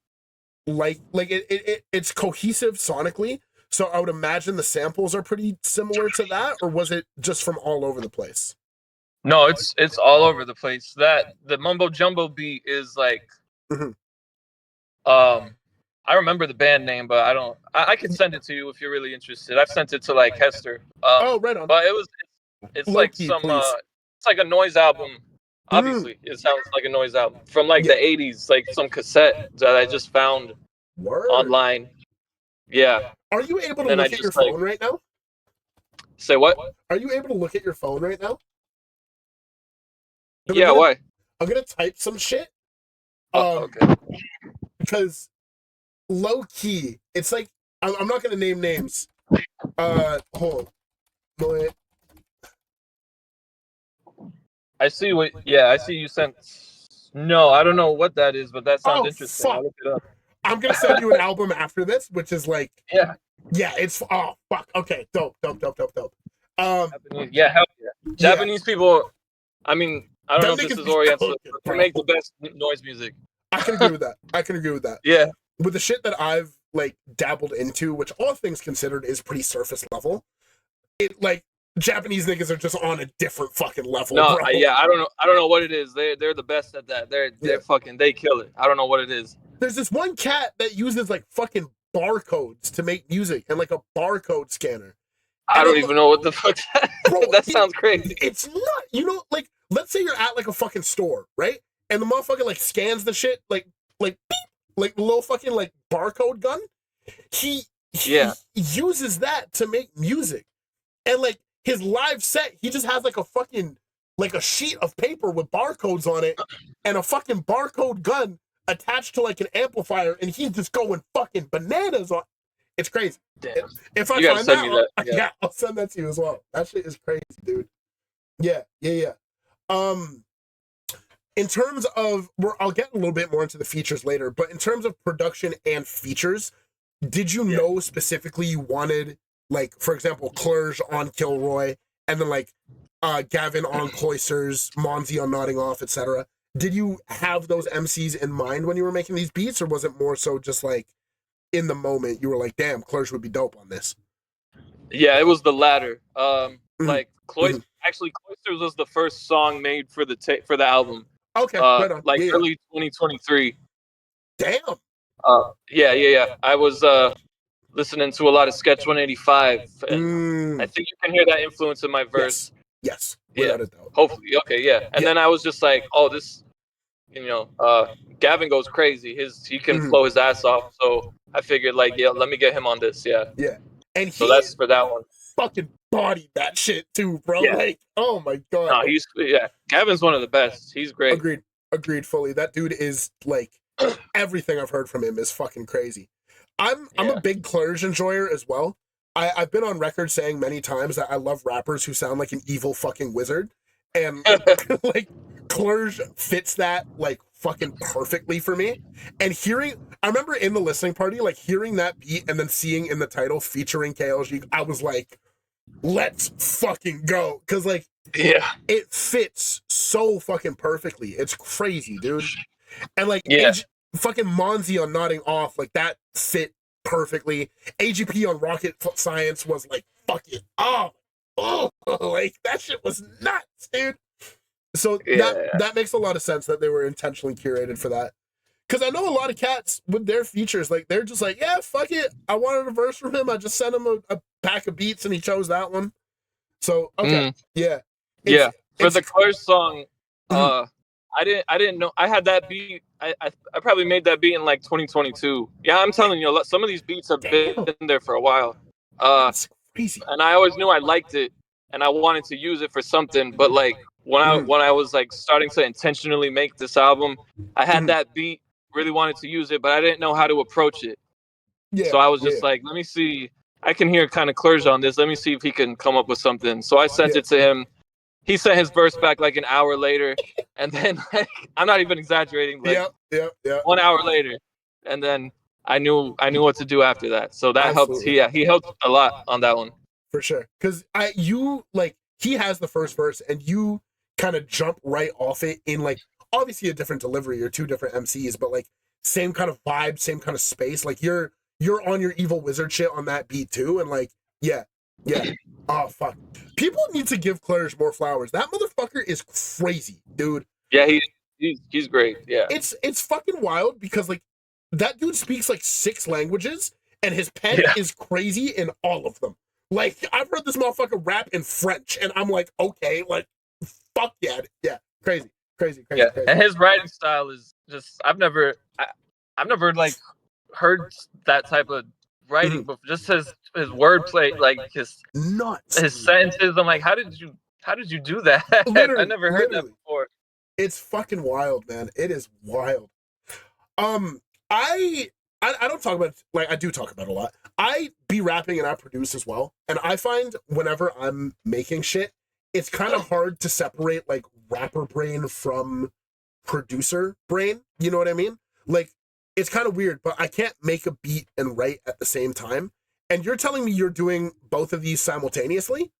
like it's cohesive sonically. So I would imagine the samples are pretty similar to that, or was it just from all over the place? No, it's all over the place. That the mumbo jumbo beat is like, I remember the band name, but I don't. I can send it to you if you're really interested. I've sent it to like Hester. Oh, right on. But it's Low like key, some please. It's like a noise album. Obviously, it sounds like a noise album from like the '80s, like some cassette that I just found online. Yeah. Are you able to And look at your phone right now? Say what? Are you able to look at your phone right now? Yeah, why? I'm gonna type some shit. Okay. Because low key, it's like I'm not gonna name names. Hold on. I see what. Yeah, I see you sent. No, I don't know what that is, but that sounds interesting. Fuck. I'll look it up. I'm gonna send you an album after this, which is like Yeah. It's fuck. Okay, dope. Japanese, yeah, hell yeah. Japanese people. I mean, I don't know if this is Oriental, but they make the best noise music. I can agree with that. Yeah. With the shit that I've like dabbled into, which all things considered is pretty surface level, it like Japanese niggas are just on a different fucking level. No, bro. I don't know what it is. They're the best at that. They're fucking, they kill it. I don't know what it is. There's this one cat that uses like fucking barcodes to make music and like a barcode scanner. I don't even know what the fuck that sounds crazy. It's not, like, let's say you're at like a fucking store, right? And the motherfucker like scans the shit like beep, like little fucking like barcode gun. He uses that to make music. And like his live set, he just has like a fucking like a sheet of paper with barcodes on it and a fucking barcode gun attached to like an amplifier, and he's just going fucking bananas on. It's crazy. Damn. If I find that, I'll send that to you as well. That shit is crazy, dude. Yeah. In terms of, I'll get a little bit more into the features later, but in terms of production and features, did you know specifically you wanted, like, for example, Clerge on Kilroy, and then like Gavin on Cloisters, Monzi on Nodding Off, etc.? Did you have those MCs in mind when you were making these beats, or was it more so just like in the moment you were like, damn, Clerge would be dope on this? Yeah, it was the latter. Like Cloisters was the first song made for the album. Okay, right on. Like early 2023. Damn. Yeah. I was listening to a lot of Sketch 185, and I think you can hear that influence in my verse. Yes. Yeah. Hopefully. Okay. Yeah. And then I was just like, oh, this, Gavin goes crazy. He can flow his ass off. So I figured, like, let me get him on this. Yeah. Yeah. And so that's for that one. Fucking bodied that shit too, bro. Yeah. Like, oh my god. No, Gavin's one of the best. He's great. Agreed fully. That dude is like everything I've heard from him is fucking crazy. I'm a big Clerge enjoyer as well. I've been on record saying many times that I love rappers who sound like an evil fucking wizard. And like Clerge fits that like fucking perfectly for me. And I remember in the listening party, like hearing that beat and then seeing in the title featuring KLG, I was like, let's fucking go. Cause like, it fits so fucking perfectly. It's crazy, dude. And like, fucking Monzi on Nodding Off, like that fit perfectly. AGP on Rocket Science was like, fucking, like that shit was nuts, dude. So that makes a lot of sense that they were intentionally curated for that. Because I know a lot of cats with their features, like they're just like, yeah, fuck it. I wanted a verse from him. I just sent him a pack of beats and he chose that one. So okay, For the Clerge song, I didn't know I had that beat. I probably made that beat in like 2022. Yeah, I'm telling you, some of these beats have been there for a while. That's crazy. And I always knew I liked it and I wanted to use it for something. But like when I was like starting to intentionally make this album, I had that beat, really wanted to use it, but I didn't know how to approach it. Yeah. So I was just like, let me see. I can hear kind of Clerge on this. Let me see if he can come up with something. So I sent it to him. he sent his verse back like an hour later, and then like, I'm not even exaggerating. Like yeah. 1 hour later, and then I knew what to do after that. So that helped. He helped a lot on that one. For sure. Because he has the first verse and you kind of jump right off it in like obviously a different delivery or two different MCs, but like same kind of vibe, same kind of space. Like you're on your evil wizard shit on that beat too. And like, yeah. Oh fuck. People need to give Clarish more flowers. That motherfucker is crazy, dude. Yeah, he's great. Yeah. It's fucking wild because like that dude speaks like 6 languages and his pen is crazy in all of them. Like, I've heard this motherfucker rap in French, and I'm like, okay, like, fuck yeah. Yeah, crazy. Yeah, and his writing style is just, I've never like, heard that type of writing, but just his wordplay, like, his sentences, I'm like, how did you do that? I never heard that before. It's fucking wild, man. It is wild. I don't talk about, like, I do talk about it a lot. I be rapping and I produce as well. And I find whenever I'm making shit, it's kind of hard to separate, like, rapper brain from producer brain. You know what I mean? Like, it's kind of weird, but I can't make a beat and write at the same time. And you're telling me you're doing both of these simultaneously?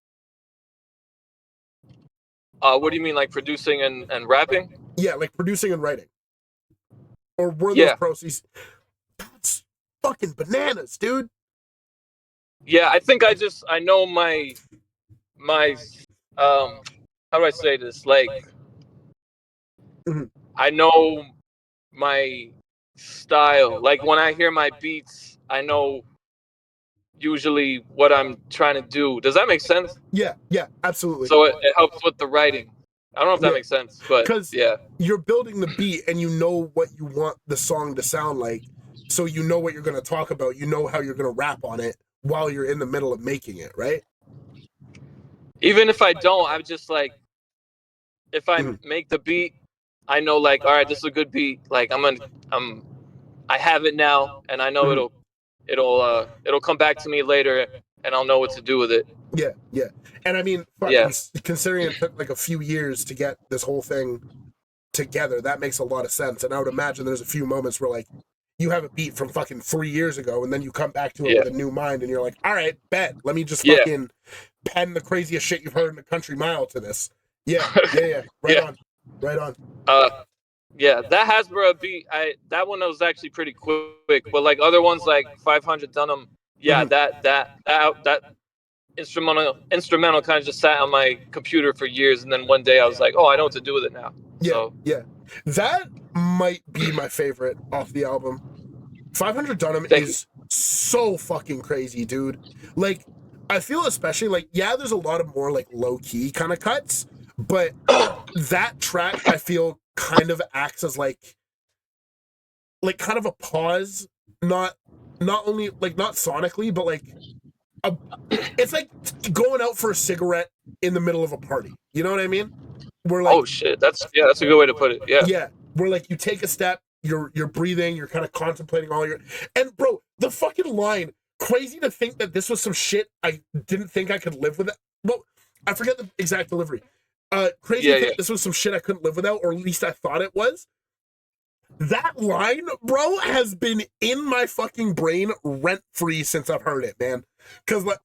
What do you mean, like producing and rapping? Yeah, like producing and writing. Or were those processes? That's fucking bananas, dude. Yeah, I think I know my how do I say this? Like, I know my style. Like when I hear my beats, I know usually what I'm trying to do. Does that make sense? Yeah, absolutely. So it helps with the writing. I don't know if that makes sense, but yeah. You're building the beat and you know what you want the song to sound like. So you know what you're going to talk about. You know how you're going to rap on it while you're in the middle of making it, right? Even if I don't, I'm just like, if I make the beat, I know like, all right, this is a good beat. Like I have it now, and I know it'll come back to me later, and I'll know what to do with it. Yeah. And I mean, considering it took like a few years to get this whole thing together, that makes a lot of sense. And I would imagine there's a few moments where like you have a beat from fucking 3 years ago, and then you come back to it with a new mind, and you're like, all right, bet. Let me just fucking pen the craziest shit you've heard in the country mile to this. Yeah. Right on. Yeah, that Hasbro beat, that one was actually pretty quick, but like other ones like 500 Dunham, that instrumental kind of just sat on my computer for years, and then one day I was like, oh, I know what to do with it now. Yeah. That might be my favorite off the album. 500 Dunham is so fucking crazy, dude. Like, I feel especially like, there's a lot of more like low key kind of cuts, but that track I feel kind of acts as like kind of a pause, not only like not sonically, but like it's like going out for a cigarette in the middle of a party. You know what I mean? We're like, oh shit, that's a good way to put it. Yeah, where like you take a step, you're breathing, you're kind of contemplating all your, and bro, the fucking line, crazy to think that this was some shit I didn't think I could live with it. Well, I forget the exact delivery. Crazy to think this was some shit I couldn't live without, or at least I thought it was. That line, bro, has been in my fucking brain rent-free since I've heard it, man. Cause like,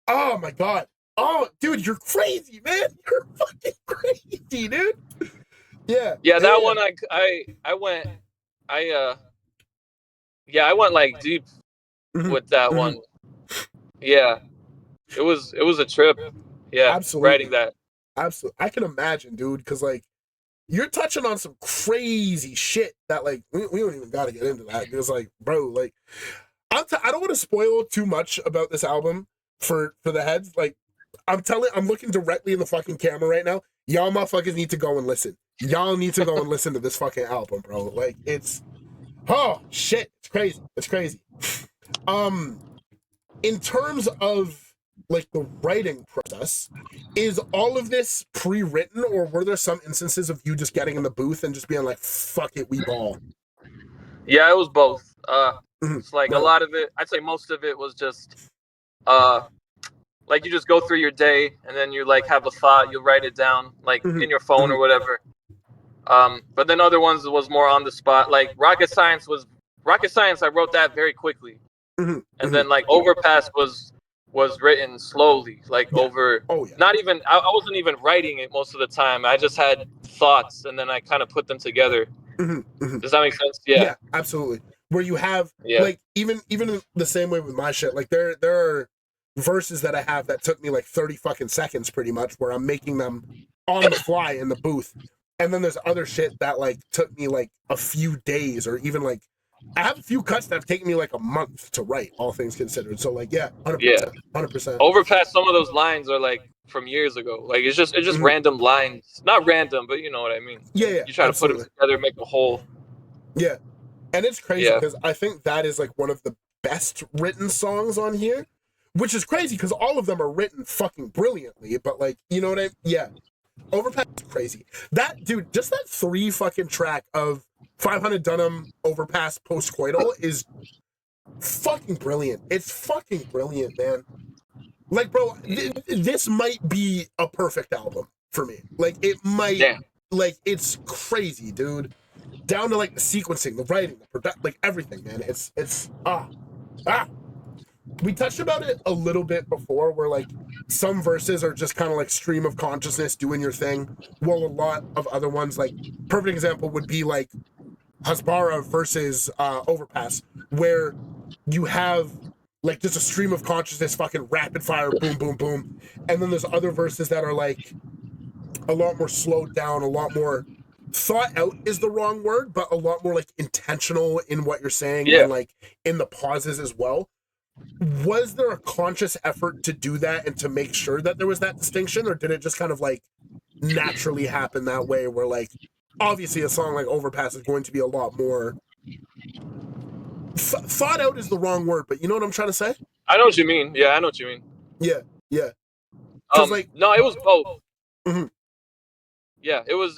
oh my god. Oh, dude, you're crazy, man. You're fucking crazy, dude. Yeah. Yeah, that one I went like deep with that one. Yeah. It was a trip. Yeah. Absolutely. Writing that. Absolutely. I can imagine, dude, because like you're touching on some crazy shit that like we don't even gotta get into that. Because like, bro, like I don't want to spoil too much about this album for the heads. Like I'm looking directly in the fucking camera right now. Y'all motherfuckers need to go and listen. Y'all need to go and listen to this fucking album, bro. Like it's shit. It's crazy. In terms of like the writing process, is all of this pre-written, or were there some instances of you just getting in the booth and just being like, fuck it, we ball? Yeah, it was both. It's like a lot of it, I'd say most of it was just like you just go through your day and then you like have a thought, you write it down like in your phone or whatever. But then other ones was more on the spot. Like Rocket Science, I wrote that very quickly. And then like Overpass was written slowly, like over not even I wasn't even writing it most of the time. I just had thoughts and then I kind of put them together. Does that make sense? Yeah, absolutely. Where you have like even the same way with my shit, like there are verses that I have that took me like 30 fucking seconds pretty much, where I'm making them on the fly in the booth. And then there's other shit that like took me like a few days, or even like I have a few cuts that have taken me like a month to write, all things considered. So like 100%. Overpass, some of those lines are like from years ago. Like it's just random lines. Not random, but you know what I mean. Yeah. You try to put them together, make a whole. Yeah. And it's crazy because I think that is like one of the best written songs on here, which is crazy because all of them are written fucking brilliantly. But like, you know what I mean? Yeah. Overpass is crazy. That dude, just that 3 fucking track of 500 Dunham Overpass Postcoital is fucking brilliant. It's fucking brilliant, man. Like, bro, this might be a perfect album for me. Like, it might, like, it's crazy, dude. Down to like the sequencing, the writing, like everything, man. It's we touched about it a little bit before, where like some verses are just kind of like stream of consciousness doing your thing, while a lot of other ones, like perfect example would be like Hasbara versus Overpass, where you have like just a stream of consciousness, fucking rapid fire, boom, boom, boom, and then there's other verses that are like a lot more slowed down, a lot more thought out is the wrong word, but a lot more like intentional in what you're saying, and like in the pauses as well. Was there a conscious effort to do that and to make sure that there was that distinction, or did it just kind of like naturally happen that way, where like obviously a song like Overpass is going to be a lot more thought out is the wrong word, but you know what I'm trying to say? I know what you mean. Yeah, I know what you mean. Yeah. Like no, it was both. Yeah, it was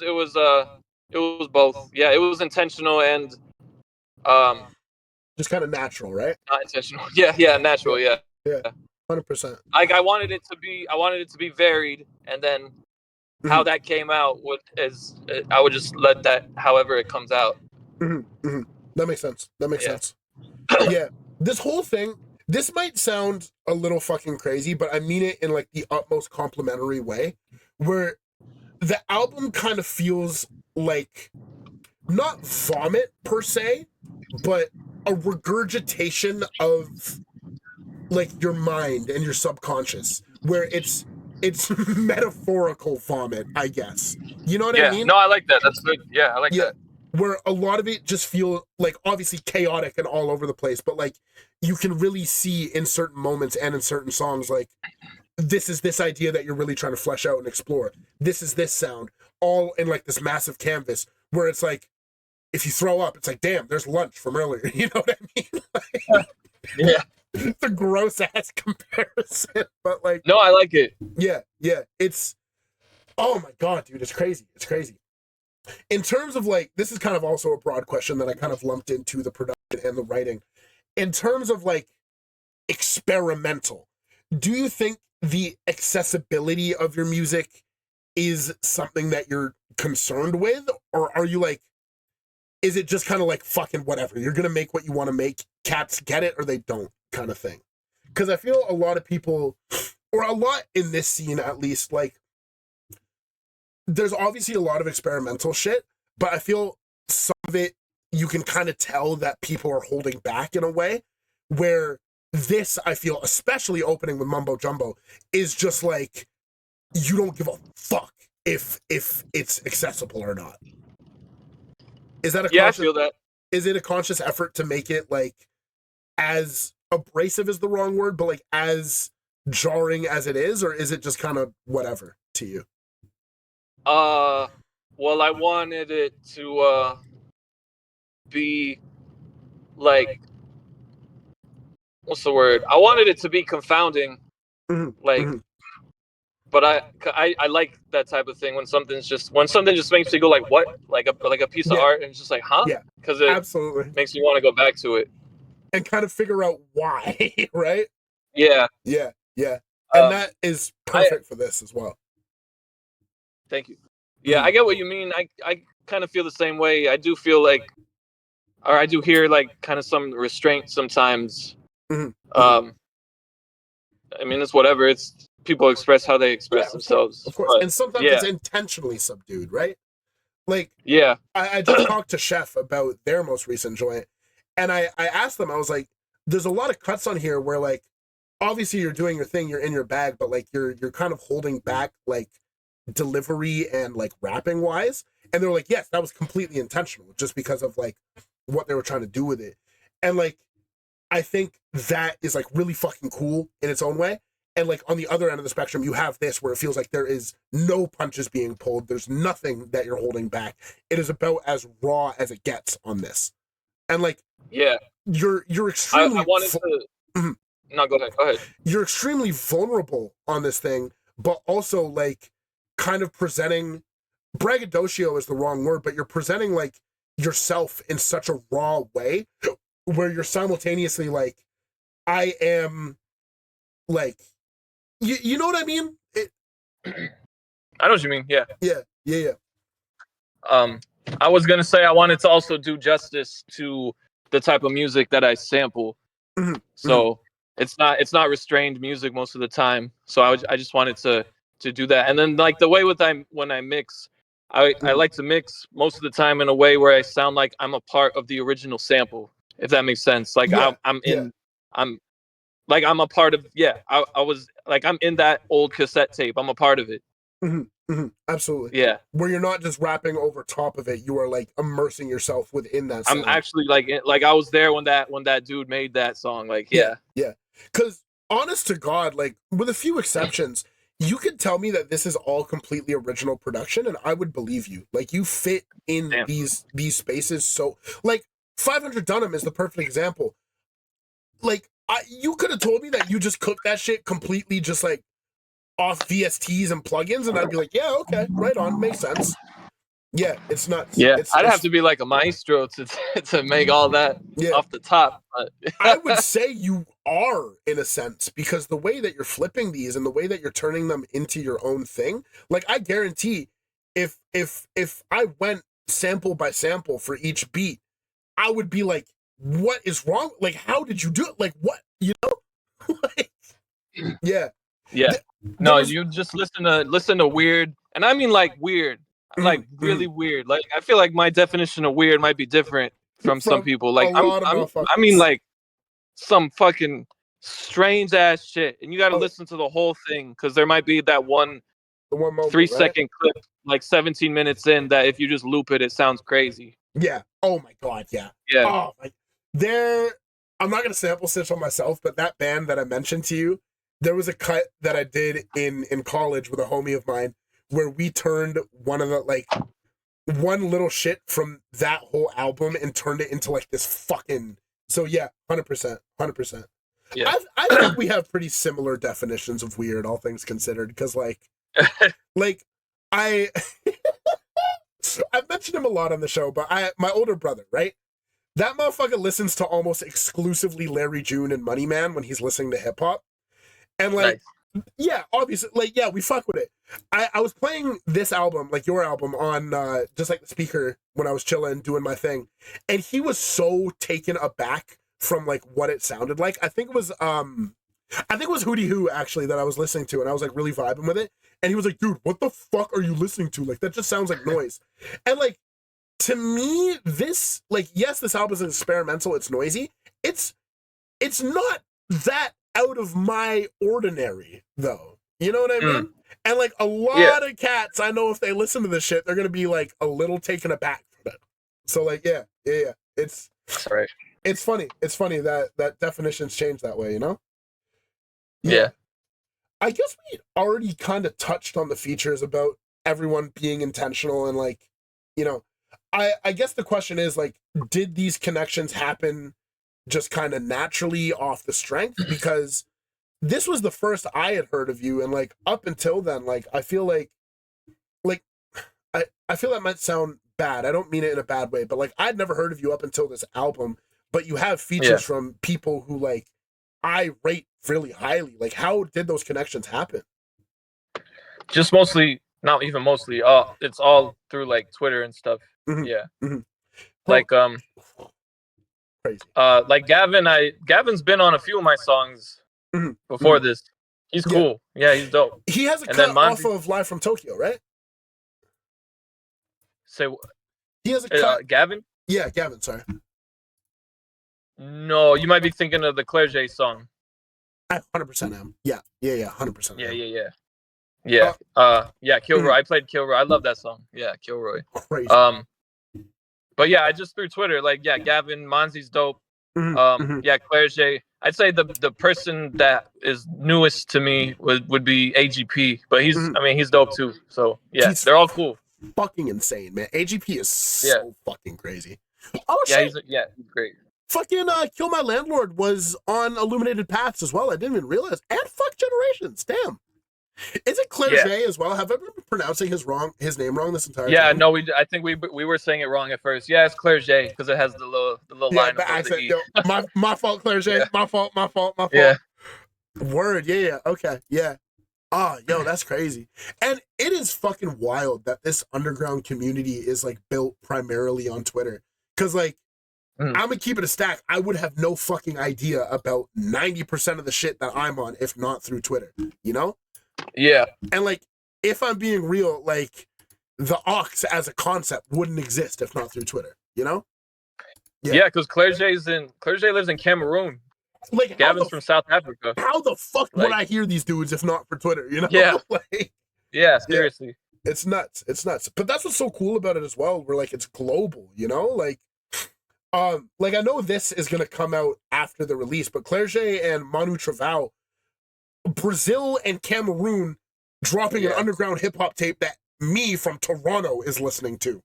both. Yeah, it was intentional and just kind of natural, right? not intentional. Yeah, natural. Yeah. 100%. Like I wanted it to be varied, and then how that came out I would just let that however it comes out. That makes sense. Yeah, this whole thing, this might sound a little fucking crazy, but I mean it in like the utmost complimentary way, where the album kind of feels like not vomit per se, but a regurgitation of like your mind and your subconscious, where it's metaphorical vomit, I guess. You know what I mean? No, I like that. That's good. Yeah, I like that. Where a lot of it just feel like obviously chaotic and all over the place, but like you can really see in certain moments and in certain songs, like this is this idea that you're really trying to flesh out and explore. This is this sound, all in like this massive canvas, where it's like, if you throw up, it's like, damn, there's lunch from earlier. You know what I mean? Like, it's a gross ass comparison, but like, no, I like it. Yeah. It's, oh my God, dude, it's crazy. In terms of like, this is kind of also a broad question that I kind of lumped into the production and the writing. In terms of like experimental, do you think the accessibility of your music is something that you're concerned with? Or are you like, is it just kind of like fucking whatever? You're going to make what you want to make. Cats get it or they don't kind of thing. Because I feel a lot of people, or a lot in this scene at least, like there's obviously a lot of experimental shit, but I feel some of it, you can kind of tell that people are holding back in a way where this, I feel, especially opening with Mumbo Jumbo, is just like, you don't give a fuck if it's accessible or not. Is that I feel that. Is it a conscious effort to make it like as abrasive is the wrong word, but like as jarring as it is, or is it just kind of whatever to you? Well, I wanted it to be like, what's the word? I wanted it to be confounding, but I like that type of thing when something just makes me go like, what? Like a piece of art, and it's just like, huh? Yeah, because it absolutely makes me want to go back to it and kind of figure out why, right? Yeah. And that is perfect for this as well. Thank you. Yeah, I get what you mean. I kind of feel the same way. I do feel like, or I do hear like kind of some restraint sometimes. I mean, it's whatever. It's people express how they express themselves. Of course. But, and sometimes it's intentionally subdued, right? Like, I just talked to Chef about their most recent joint, and I asked them, I was like, there's a lot of cuts on here where, like, obviously you're doing your thing, you're in your bag, but like you're kind of holding back like delivery and like rapping wise. And they're like, yes, that was completely intentional, just because of like what they were trying to do with it. And like, I think that is like really fucking cool in its own way. And like on the other end of the spectrum, you have this where it feels like there is no punches being pulled. There's nothing that you're holding back. It is about as raw as it gets on this. And like, you're extremely. I wanted to. No, go ahead. You're extremely vulnerable on this thing, but also like kind of presenting, braggadocio is the wrong word, but you're presenting like yourself in such a raw way where you're simultaneously like, I am like, you know what I mean? I know what you mean. Yeah. I was gonna say I wanted to also do justice to the type of music that I sample. So it's not restrained music most of the time. So I just wanted to do that. And then like the way when I mix, I like to mix most of the time in a way where I sound like I'm a part of the original sample, if that makes sense. Like I'm a part of I was like I'm in that old cassette tape. I'm a part of it. Absolutely. Yeah. Where you're not just rapping over top of it, you are like immersing yourself within that sound. I'm actually like I was there when that dude made that song. Like yeah. Because honest to God, like with a few exceptions, you could tell me that this is all completely original production, and I would believe you. Like you fit in these spaces. So like 500 Dunham is the perfect example. Like you could have told me that you just cooked that shit completely, just like off VSTs and plugins, and I'd be like, yeah, okay, right on, makes sense. Yeah, it's nuts. Yeah, I'd have to be like a maestro to make all that off the top. But I would say you are, in a sense, because the way that you're flipping these and the way that you're turning them into your own thing, like I guarantee if I went sample by sample for each beat, I would be like, what is wrong? Like, how did you do it? Like, what, you know? Like, yeah. No, you just listen to weird, and I mean like weird, like really weird. Like I feel like my definition of weird might be different from some people. Like I mean like some fucking strange ass shit, and you got to listen to the whole thing because there might be that one 3-second clip, like 17 minutes in, that if you just loop it, it sounds crazy. Yeah. Oh my God. Yeah. Oh, like I'm not gonna sample stitch on myself, but that band that I mentioned to you, there was a cut that I did in college with a homie of mine where we turned one little shit from that whole album and turned it into like this fucking. So yeah, 100%. Yeah. I think we have pretty similar definitions of weird, all things considered, because like I've mentioned him a lot on the show, but my older brother, right? That motherfucker listens to almost exclusively Larry June and Money Man when he's listening to hip hop. And like, yeah, obviously, like, yeah, we fuck with it. I was playing this album, like your album, on just like the speaker when I was chilling, doing my thing. And he was so taken aback from like what it sounded like. I think it was Hootie Hoo actually that I was listening to, and I was like really vibing with it. And he was like, dude, what the fuck are you listening to? Like, that just sounds like noise. And like, to me, this, like, yes, this album is experimental, it's noisy. It's not that out of my ordinary, though. You know what I mean? And like a lot of cats, I know if they listen to this shit, they're gonna be like a little taken aback from it. So like, yeah. It's right. It's funny. It's funny that definitions change that way, you know? Yeah. I guess we already kind of touched on the features about everyone being intentional and like, you know, I guess the question is like, did these connections happen just kind of naturally off the strength? Because this was the first I had heard of you, and like up until then, like I feel like I feel that might sound bad. I don't mean it in a bad way, but like I'd never heard of you up until this album, but you have features from people who like I rate really highly. Like, how did those connections happen? Just mostly, not even mostly. It's all through like Twitter and stuff. Mm-hmm. Yeah. Mm-hmm. Like crazy. Like Gavin's been on a few of my songs Mm-hmm. before this. He's cool. Yeah, he's dope. He has a and cut then Monty, off of Live from Tokyo, right? Say he has a cut. Gavin? Yeah, Gavin. Sorry. No, you might be thinking of the Claire J song. I 100% am. Yeah, 100%. Yeah, Kilroy. I played Kilroy. I love that song. Yeah, Kilroy. Crazy. But yeah, I just through Twitter, like, yeah, Gavin, Monzi's dope. Mm-hmm. Yeah, Claire J. I'd say the person that is newest to me would be AGP, but he's dope too. So yeah, they're all cool. Fucking insane, man. AGP is so fucking crazy. Oh yeah, shit. He's great. Fucking Kill My Landlord was on Illuminated Paths as well. I didn't even realize. And fuck Generations. Damn. Is it Claire J as well? Have I been pronouncing his name wrong this entire time? Yeah, no, I think we were saying it wrong at first. Yeah, it's Claire J because it has the little line the above accent. the E. Yo, my fault, Claire J. Yeah. My fault. Yeah. Word. Yeah. Okay. Yeah. Oh, yo, that's crazy. And it is fucking wild that this underground community is like built primarily on Twitter. Cause like, I'm gonna keep it a stack. I would have no fucking idea about 90% of the shit that I'm on if not through Twitter, you know? Yeah. And like, if I'm being real, like the Aux as a concept wouldn't exist if not through Twitter, you know? Yeah, because Claire J lives in Cameroon. Like Gavin's from South Africa. How the fuck would I hear these dudes if not for Twitter, you know? Yeah. Like, yeah, seriously. Yeah. It's nuts. But that's what's so cool about it as well. We're like, it's global, you know? Like I know this is gonna come out after the release, but Claire J and Manu Travao, Brazil and Cameroon dropping an underground hip hop tape that me from Toronto is listening to.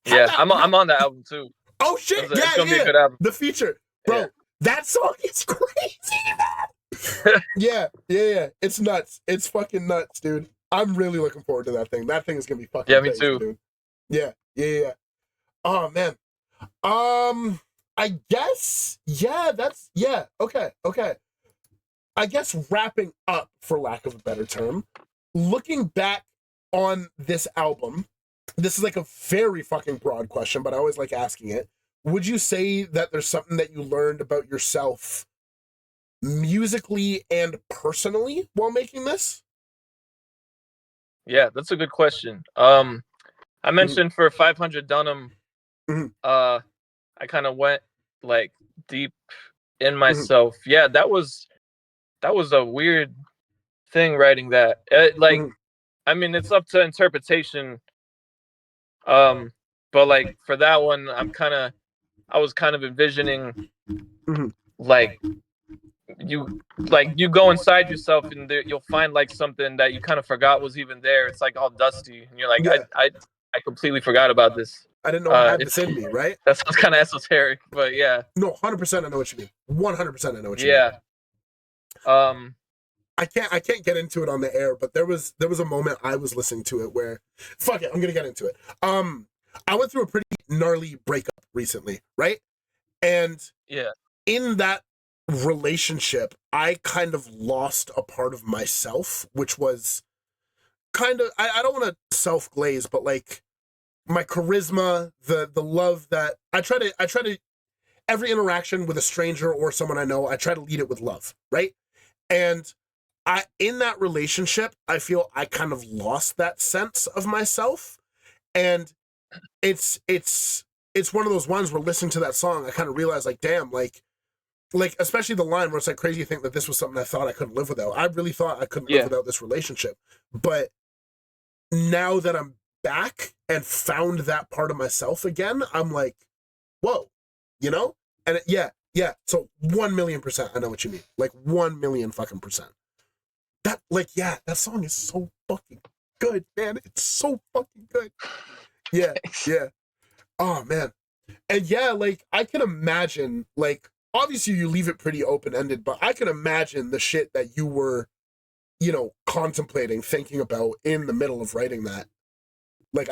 I'm on that album too. Oh shit! It's gonna be a good album. The feature, bro. Yeah. That song is crazy, man. yeah. It's nuts. It's fucking nuts, dude. I'm really looking forward to that thing. That thing is gonna be fucking crazy, me too. Dude. Yeah. Oh man. I guess, okay. I guess wrapping up, for lack of a better term, looking back on this album, this is like a very fucking broad question, but I always like asking it. Would you say that there's something that you learned about yourself musically and personally while making this? Yeah, that's a good question. I mentioned for 500 Dunham, I kind of went like deep in myself. Yeah, that was a weird thing writing that. I mean, it's up to interpretation. But like for that one, I was kind of envisioning like you go inside yourself and you'll find like something that you kind of forgot was even there. It's like all dusty and you're like, I completely forgot about this. I didn't know I had this in me, right? That sounds kind of esoteric, but yeah. No, 100% I know what you mean. 100% I know what you mean. Yeah. I can't get into it on the air, but there was a moment I was listening to it where, fuck it, I'm gonna get into it. I went through a pretty gnarly breakup recently, right? And in that relationship, I kind of lost a part of myself, which was kind of, I don't want to self-glaze, but like my charisma, the love that I try to every interaction with a stranger or someone I know, I try to lead it with love, right? And in that relationship, I feel I kind of lost that sense of myself. And it's one of those ones where listening to that song, I kind of realized like, damn, like especially the line where it's like crazy to think that this was something I thought I couldn't live without. I really thought I couldn't live without this relationship. But now that I'm back and found that part of myself again, I'm like, whoa, you know? And yeah. So 1,000,000% I know what you mean. Like 1,000,000 fucking percent. That that song is so fucking good, man. It's so fucking good. Yeah. Oh man. And yeah, like I can imagine, like obviously you leave it pretty open-ended, but I can imagine the shit that you were, you know, contemplating, thinking about in the middle of writing that. Like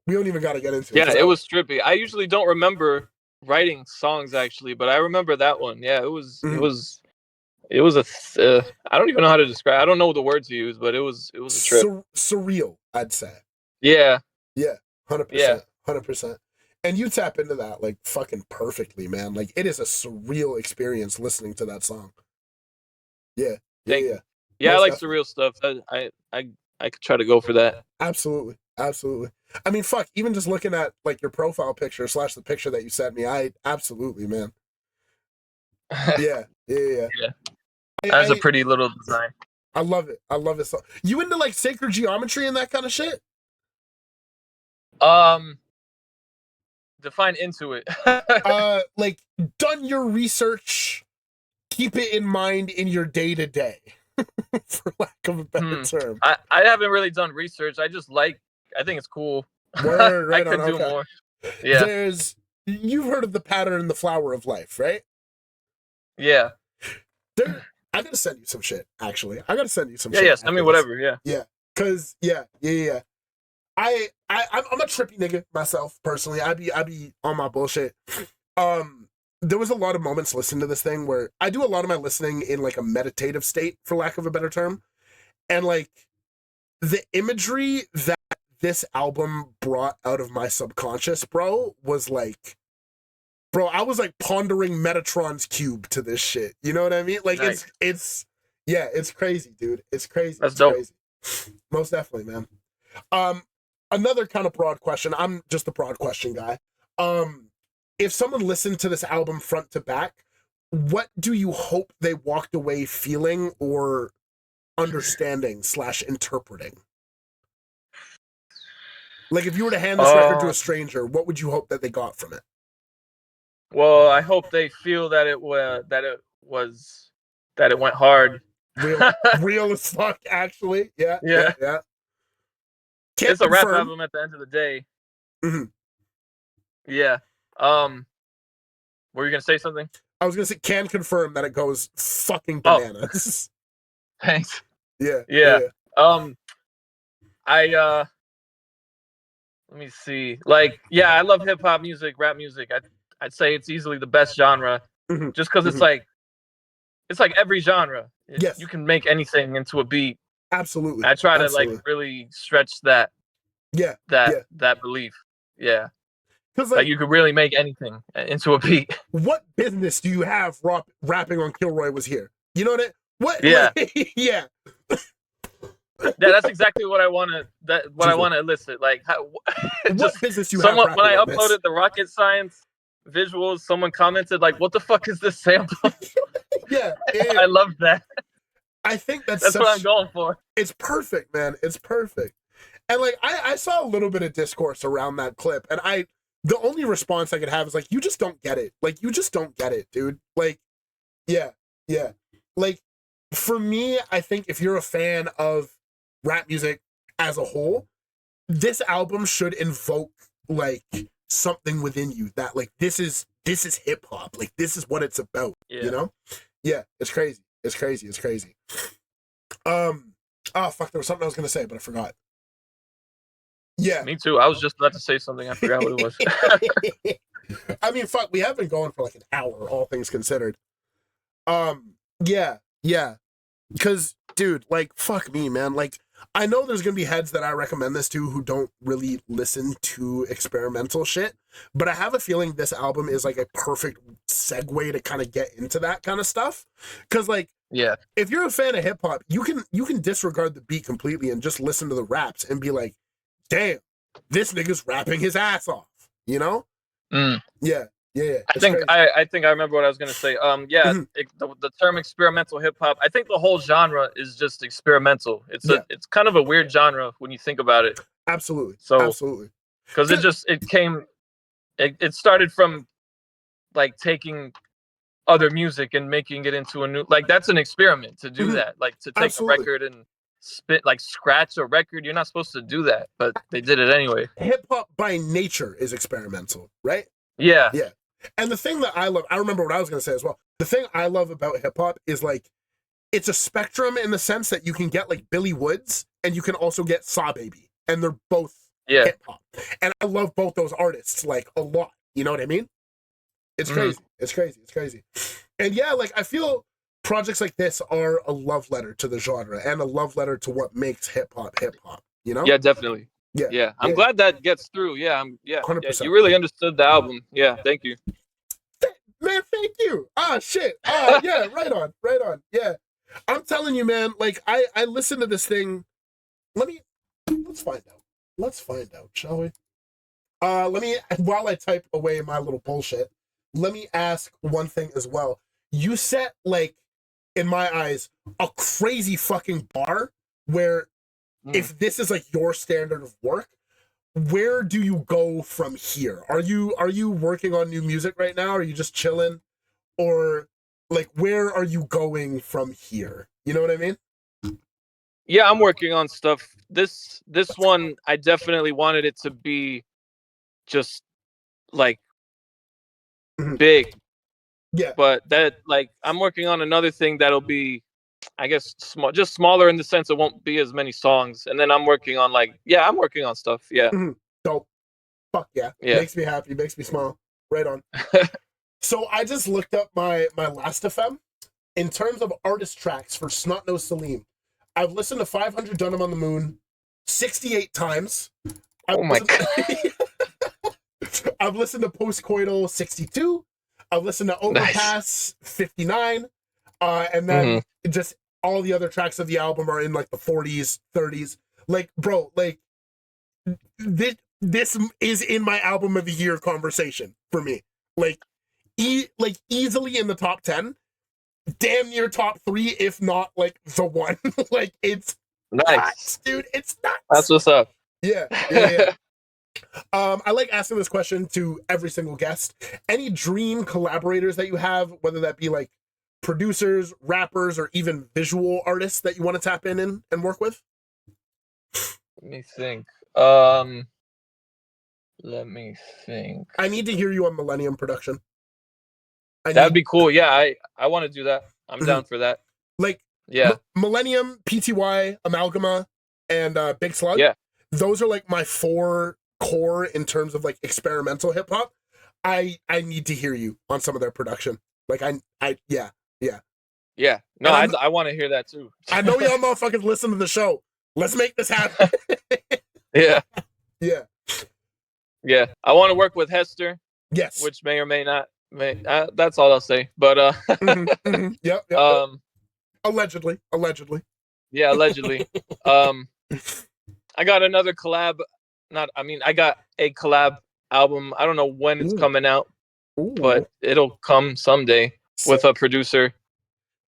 we don't even gotta get into it. Yeah, it was trippy. I usually don't remember writing songs actually, but I remember that one. Yeah, it was It was I don't even know how to describe. I don't know the word to use, but it was a trip. Surreal, I'd say. Yeah. Yeah. 100%. Yeah. 100%. And you tap into that like fucking perfectly, man. Like it is a surreal experience listening to that song. Yeah. Yeah. Yeah, Most I like definitely. surreal stuff. I could try to go for that. Absolutely. Absolutely. I mean, fuck, even just looking at like your profile picture / the picture that you sent me, I absolutely, man. Yeah. Yeah. That's a pretty little design. I love it. I love it. So you into like sacred geometry and that kind of shit? Define into it. Like done your research, keep it in mind in your day to day, for lack of a better term. I haven't really done research. I think it's cool. Word, right I could on, do more. Yeah. You've heard of the pattern and the flower of life, right? Yeah. I gotta send you some shit, actually. I gotta send you some shit. Yeah, send me whatever, yeah. Yeah. Cause yeah. I'm a trippy nigga myself, personally. I be on my bullshit. There was a lot of moments listening to this thing where I do a lot of my listening in like a meditative state, for lack of a better term. And like the imagery that this album brought out of my subconscious, bro, was like, bro, I was like pondering Metatron's cube to this shit. You know what I mean? Like nice. it's crazy, dude. It's crazy. That's it's dope. Crazy. Most definitely, man. Another kind of broad question. I'm just a broad question guy. If someone listened to this album front to back, what do you hope they walked away feeling or understanding / interpreting? Like if you were to hand this record to a stranger, what would you hope that they got from it? Well, I hope they feel that it went hard. Real as fuck, actually. Yeah. It's a rap album at the end of the day. Mm-hmm. Yeah. Were you gonna say something? I was gonna say, can confirm that it goes fucking bananas. Oh. Thanks. Yeah. Let me see. Like, yeah, I love hip hop music, rap music. I'd say it's easily the best genre, just because it's like every genre. Yes. You can make anything into a beat. Absolutely. I try to like really stretch that. That belief. Yeah. Because like you could really make anything into a beat. What business do you have rapping on Kilroy Was Here? You know what? Yeah. Like, yeah. Yeah, that's exactly what I want to elicit. Like, what business you have? When I this? uploaded the rocket science visuals, someone commented like, "What the fuck is this sample?" yeah. I love that. I think that's what I'm going for. It's perfect, man. It's perfect. And like, I saw a little bit of discourse around that clip, and the only response I could have is like, you just don't get it. Like, you just don't get it, dude. Like, yeah. Like, for me, I think if you're a fan of rap music as a whole, this album should invoke like something within you that like this is hip hop. Like this is what it's about. Yeah. You know? Yeah, it's crazy. Oh fuck, there was something I was gonna say, but I forgot. Yeah. Me too. I was just about to say something. I forgot what it was. I mean, fuck, we have been going for like an hour, all things considered. Yeah. Because, dude, like, fuck me, man. Like, I know there's gonna be heads that I recommend this to who don't really listen to experimental shit, but I have a feeling this album is like a perfect segue to kind of get into that kind of stuff. Because, like, yeah, if you're a fan of hip hop, you can disregard the beat completely and just listen to the raps and be like, damn, this nigga's rapping his ass off, you know? Yeah. I think I remember what I was gonna say. The term experimental hip hop. I think the whole genre is just experimental. It's kind of a weird genre when you think about it. Absolutely. Because it started from like taking other music and making it into a new, like, that's an experiment to do that. Like to take a record and scratch a record. You're not supposed to do that, but they did it anyway. Hip hop by nature is experimental, right? Yeah. And the thing that I love, I remember what I was going to say as well. The thing I love about hip hop is like, it's a spectrum in the sense that you can get like Billy Woods and you can also get Saw Baby, and they're both hip hop. And I love both those artists like a lot. You know what I mean? It's crazy. It's crazy. And yeah, like I feel projects like this are a love letter to the genre and a love letter to what makes hip hop, you know? Yeah, definitely. Yeah. Yeah. I'm glad that gets through. Yeah. Yeah. 100%. You really understood the album. Yeah. Thank you. Man, thank you. Shit. Yeah, right on. Yeah. I'm telling you, man, like I listened to this thing. Let's find out, shall we? While I type away my little bullshit, let me ask one thing as well. You set, like, in my eyes, a crazy fucking bar where if this is like your standard of work, where do you go from here? Are you working on new music right now? Are you just chilling? Or like, where are you going from here? You know what I mean? Yeah, I'm working on stuff. This one, I definitely wanted it to be just like big. Yeah. But that, like, I'm working on another thing that'll be, I guess, small, just smaller in the sense it won't be as many songs. And then I'm working on I'm working on stuff. Yeah. Dope. Fuck yeah. Makes me happy. Makes me smile. Right on. So I just looked up my last FM in terms of artist tracks for SNOTNOZE SALEEM. I've listened to 500 Dunham on the Moon 68 times. Oh my God. I've listened to Postcoital 62. I've listened to Overpass 59. And then just all the other tracks of the album are in like the 40s, 30s. Like, bro, like this is in my album of the year conversation for me. Like, easily in the top 10. Damn near top 3, if not like the one. Like, it's nuts, dude. It's nuts. That's what's up. Yeah. I like asking this question to every single guest. Any dream collaborators that you have, whether that be like producers, rappers, or even visual artists that you want to tap in and work with? Let me think. I need to hear you on Millennium Production. That'd be cool. Yeah, I want to do that. I'm down for that. Like, Millennium, PTY, Amalgama, and Big Slug. Yeah. Those are like my 4 core in terms of like experimental hip hop. I need to hear you on some of their production. Like, yeah. No, I want to hear that too. I know y'all motherfuckers listen to the show. Let's make this happen. Yeah. I want to work with Hester. Yes. Which may or may not. That's all I'll say. But Yep. Allegedly. Yeah, allegedly. I got another collab. I got a collab album. I don't know when it's coming out, but it'll come someday with a producer.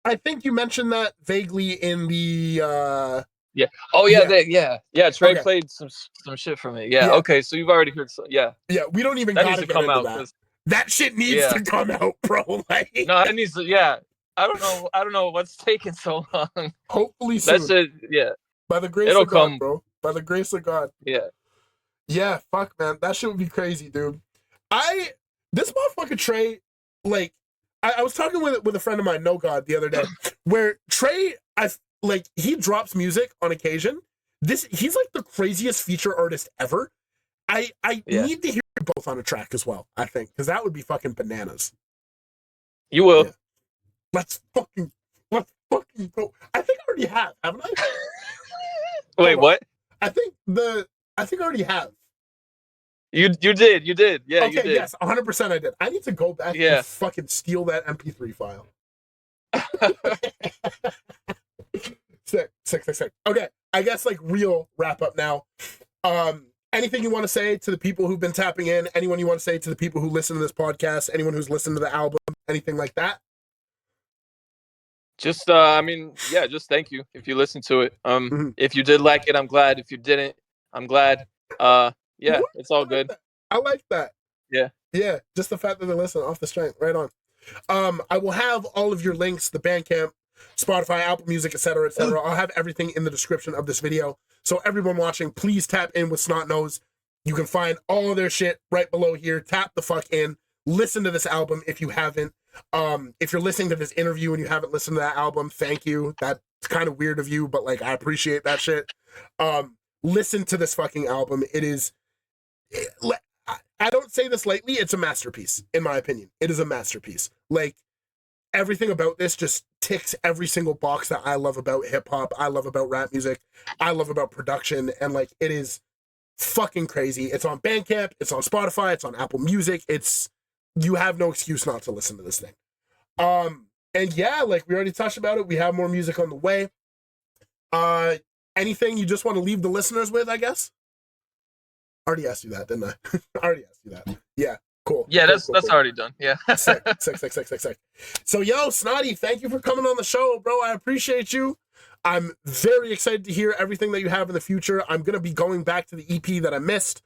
I think you mentioned that vaguely in the yeah. Oh yeah, Trey played some shit from it. Yeah. Okay, so you've already heard Yeah, we don't even gotta get into that. That shit needs to come out, bro. Like, no, it needs to. Yeah, I don't know what's taking so long. Hopefully soon. That's it. Yeah. By the grace of God, bro. By the grace of God. Yeah. Yeah. Fuck, man. That shit would be crazy, dude. This motherfucker Trey, like, I was talking with a friend of mine, No God, the other day, where Trey, he drops music on occasion. He's like the craziest feature artist ever. I need to hear both on a track as well, I think, because that would be fucking bananas. You will. Yeah. Let's fucking go. I think I already have, haven't I? Wait, what? I think I already have. You did. Yeah, okay, you did. Yes, 100% I did. I need to go back and fucking steal that MP3 file. Sick. Okay, I guess like real wrap up now. Anything you want to say to the people who've been tapping in? Anyone you want to say to the people who listen to this podcast? Anyone who's listened to the album? Anything like that? Just, just thank you if you listened to it. If you did like it, I'm glad. If you didn't, I'm glad. It's all good. I like that. Yeah. Just the fact that they listen off the strength. Right on. I will have all of your links, the Bandcamp, Spotify, Apple Music, etc. I'll have everything in the description of this video. So everyone watching, please tap in with SNOTNOZE. You can find all of their shit right below here. Tap the fuck in. Listen to this album if you haven't. If you're listening to this interview and you haven't listened to that album, thank you. That's kind of weird of you, but like, I appreciate that shit. Listen to this fucking album. I don't say this lightly. It's a masterpiece, in my opinion. It is a masterpiece. Like, everything about this just ticks every single box that I love about hip hop, I love about rap music, I love about production, and like it is fucking crazy. It's on Bandcamp, it's on Spotify, it's on Apple Music. You have no excuse not to listen to this thing. And yeah, like we already touched about it. We have more music on the way. Anything you just want to leave the listeners with, I guess? I already asked you that, didn't I? I already asked you that. Yeah, cool. Yeah, cool, that's cool. already done. Yeah. Sick. So, yo, Snotty, thank you for coming on the show, bro. I appreciate you. I'm very excited to hear everything that you have in the future. I'm going to be going back to the EP that I missed.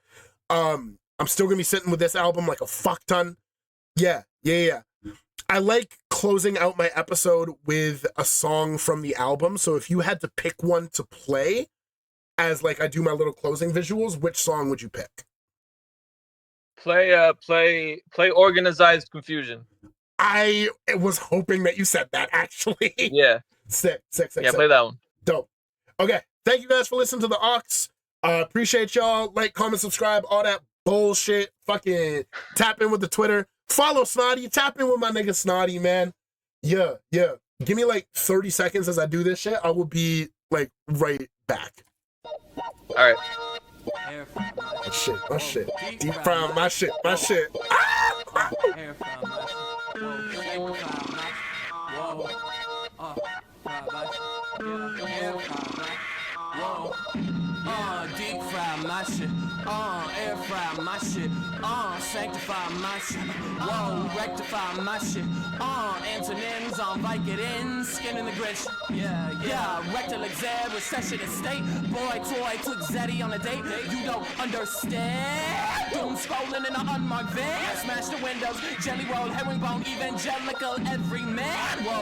I'm still going to be sitting with this album like a fuck ton. Yeah. I like closing out my episode with a song from the album. So if you had to pick one to play as like I do my little closing visuals, which song would you pick? Play Organized Confusion. I was hoping that you said that, actually. Yeah. Sick. Yeah, play that one. Dope. Okay. Thank you guys for listening to the Aux. Appreciate y'all. Like, comment, subscribe, all that bullshit. Fucking tap in with the Twitter. Follow Snotty. Tap in with my nigga Snotty, man. Yeah. Give me like 30 seconds as I do this shit. I will be like right back. All right. My shit. Deep fry my shit. Deep fry my shit, air fry my shit, sanctify my shit, whoa, rectify my shit, antonyms on Vicodin, skin in the gritch, yeah, rectal exam, recession estate, boy toy took Zeddy on a date, you don't understand, doom scrolling in an unmarked van, smash the windows, jelly roll, herringbone, evangelical, every man, whoa.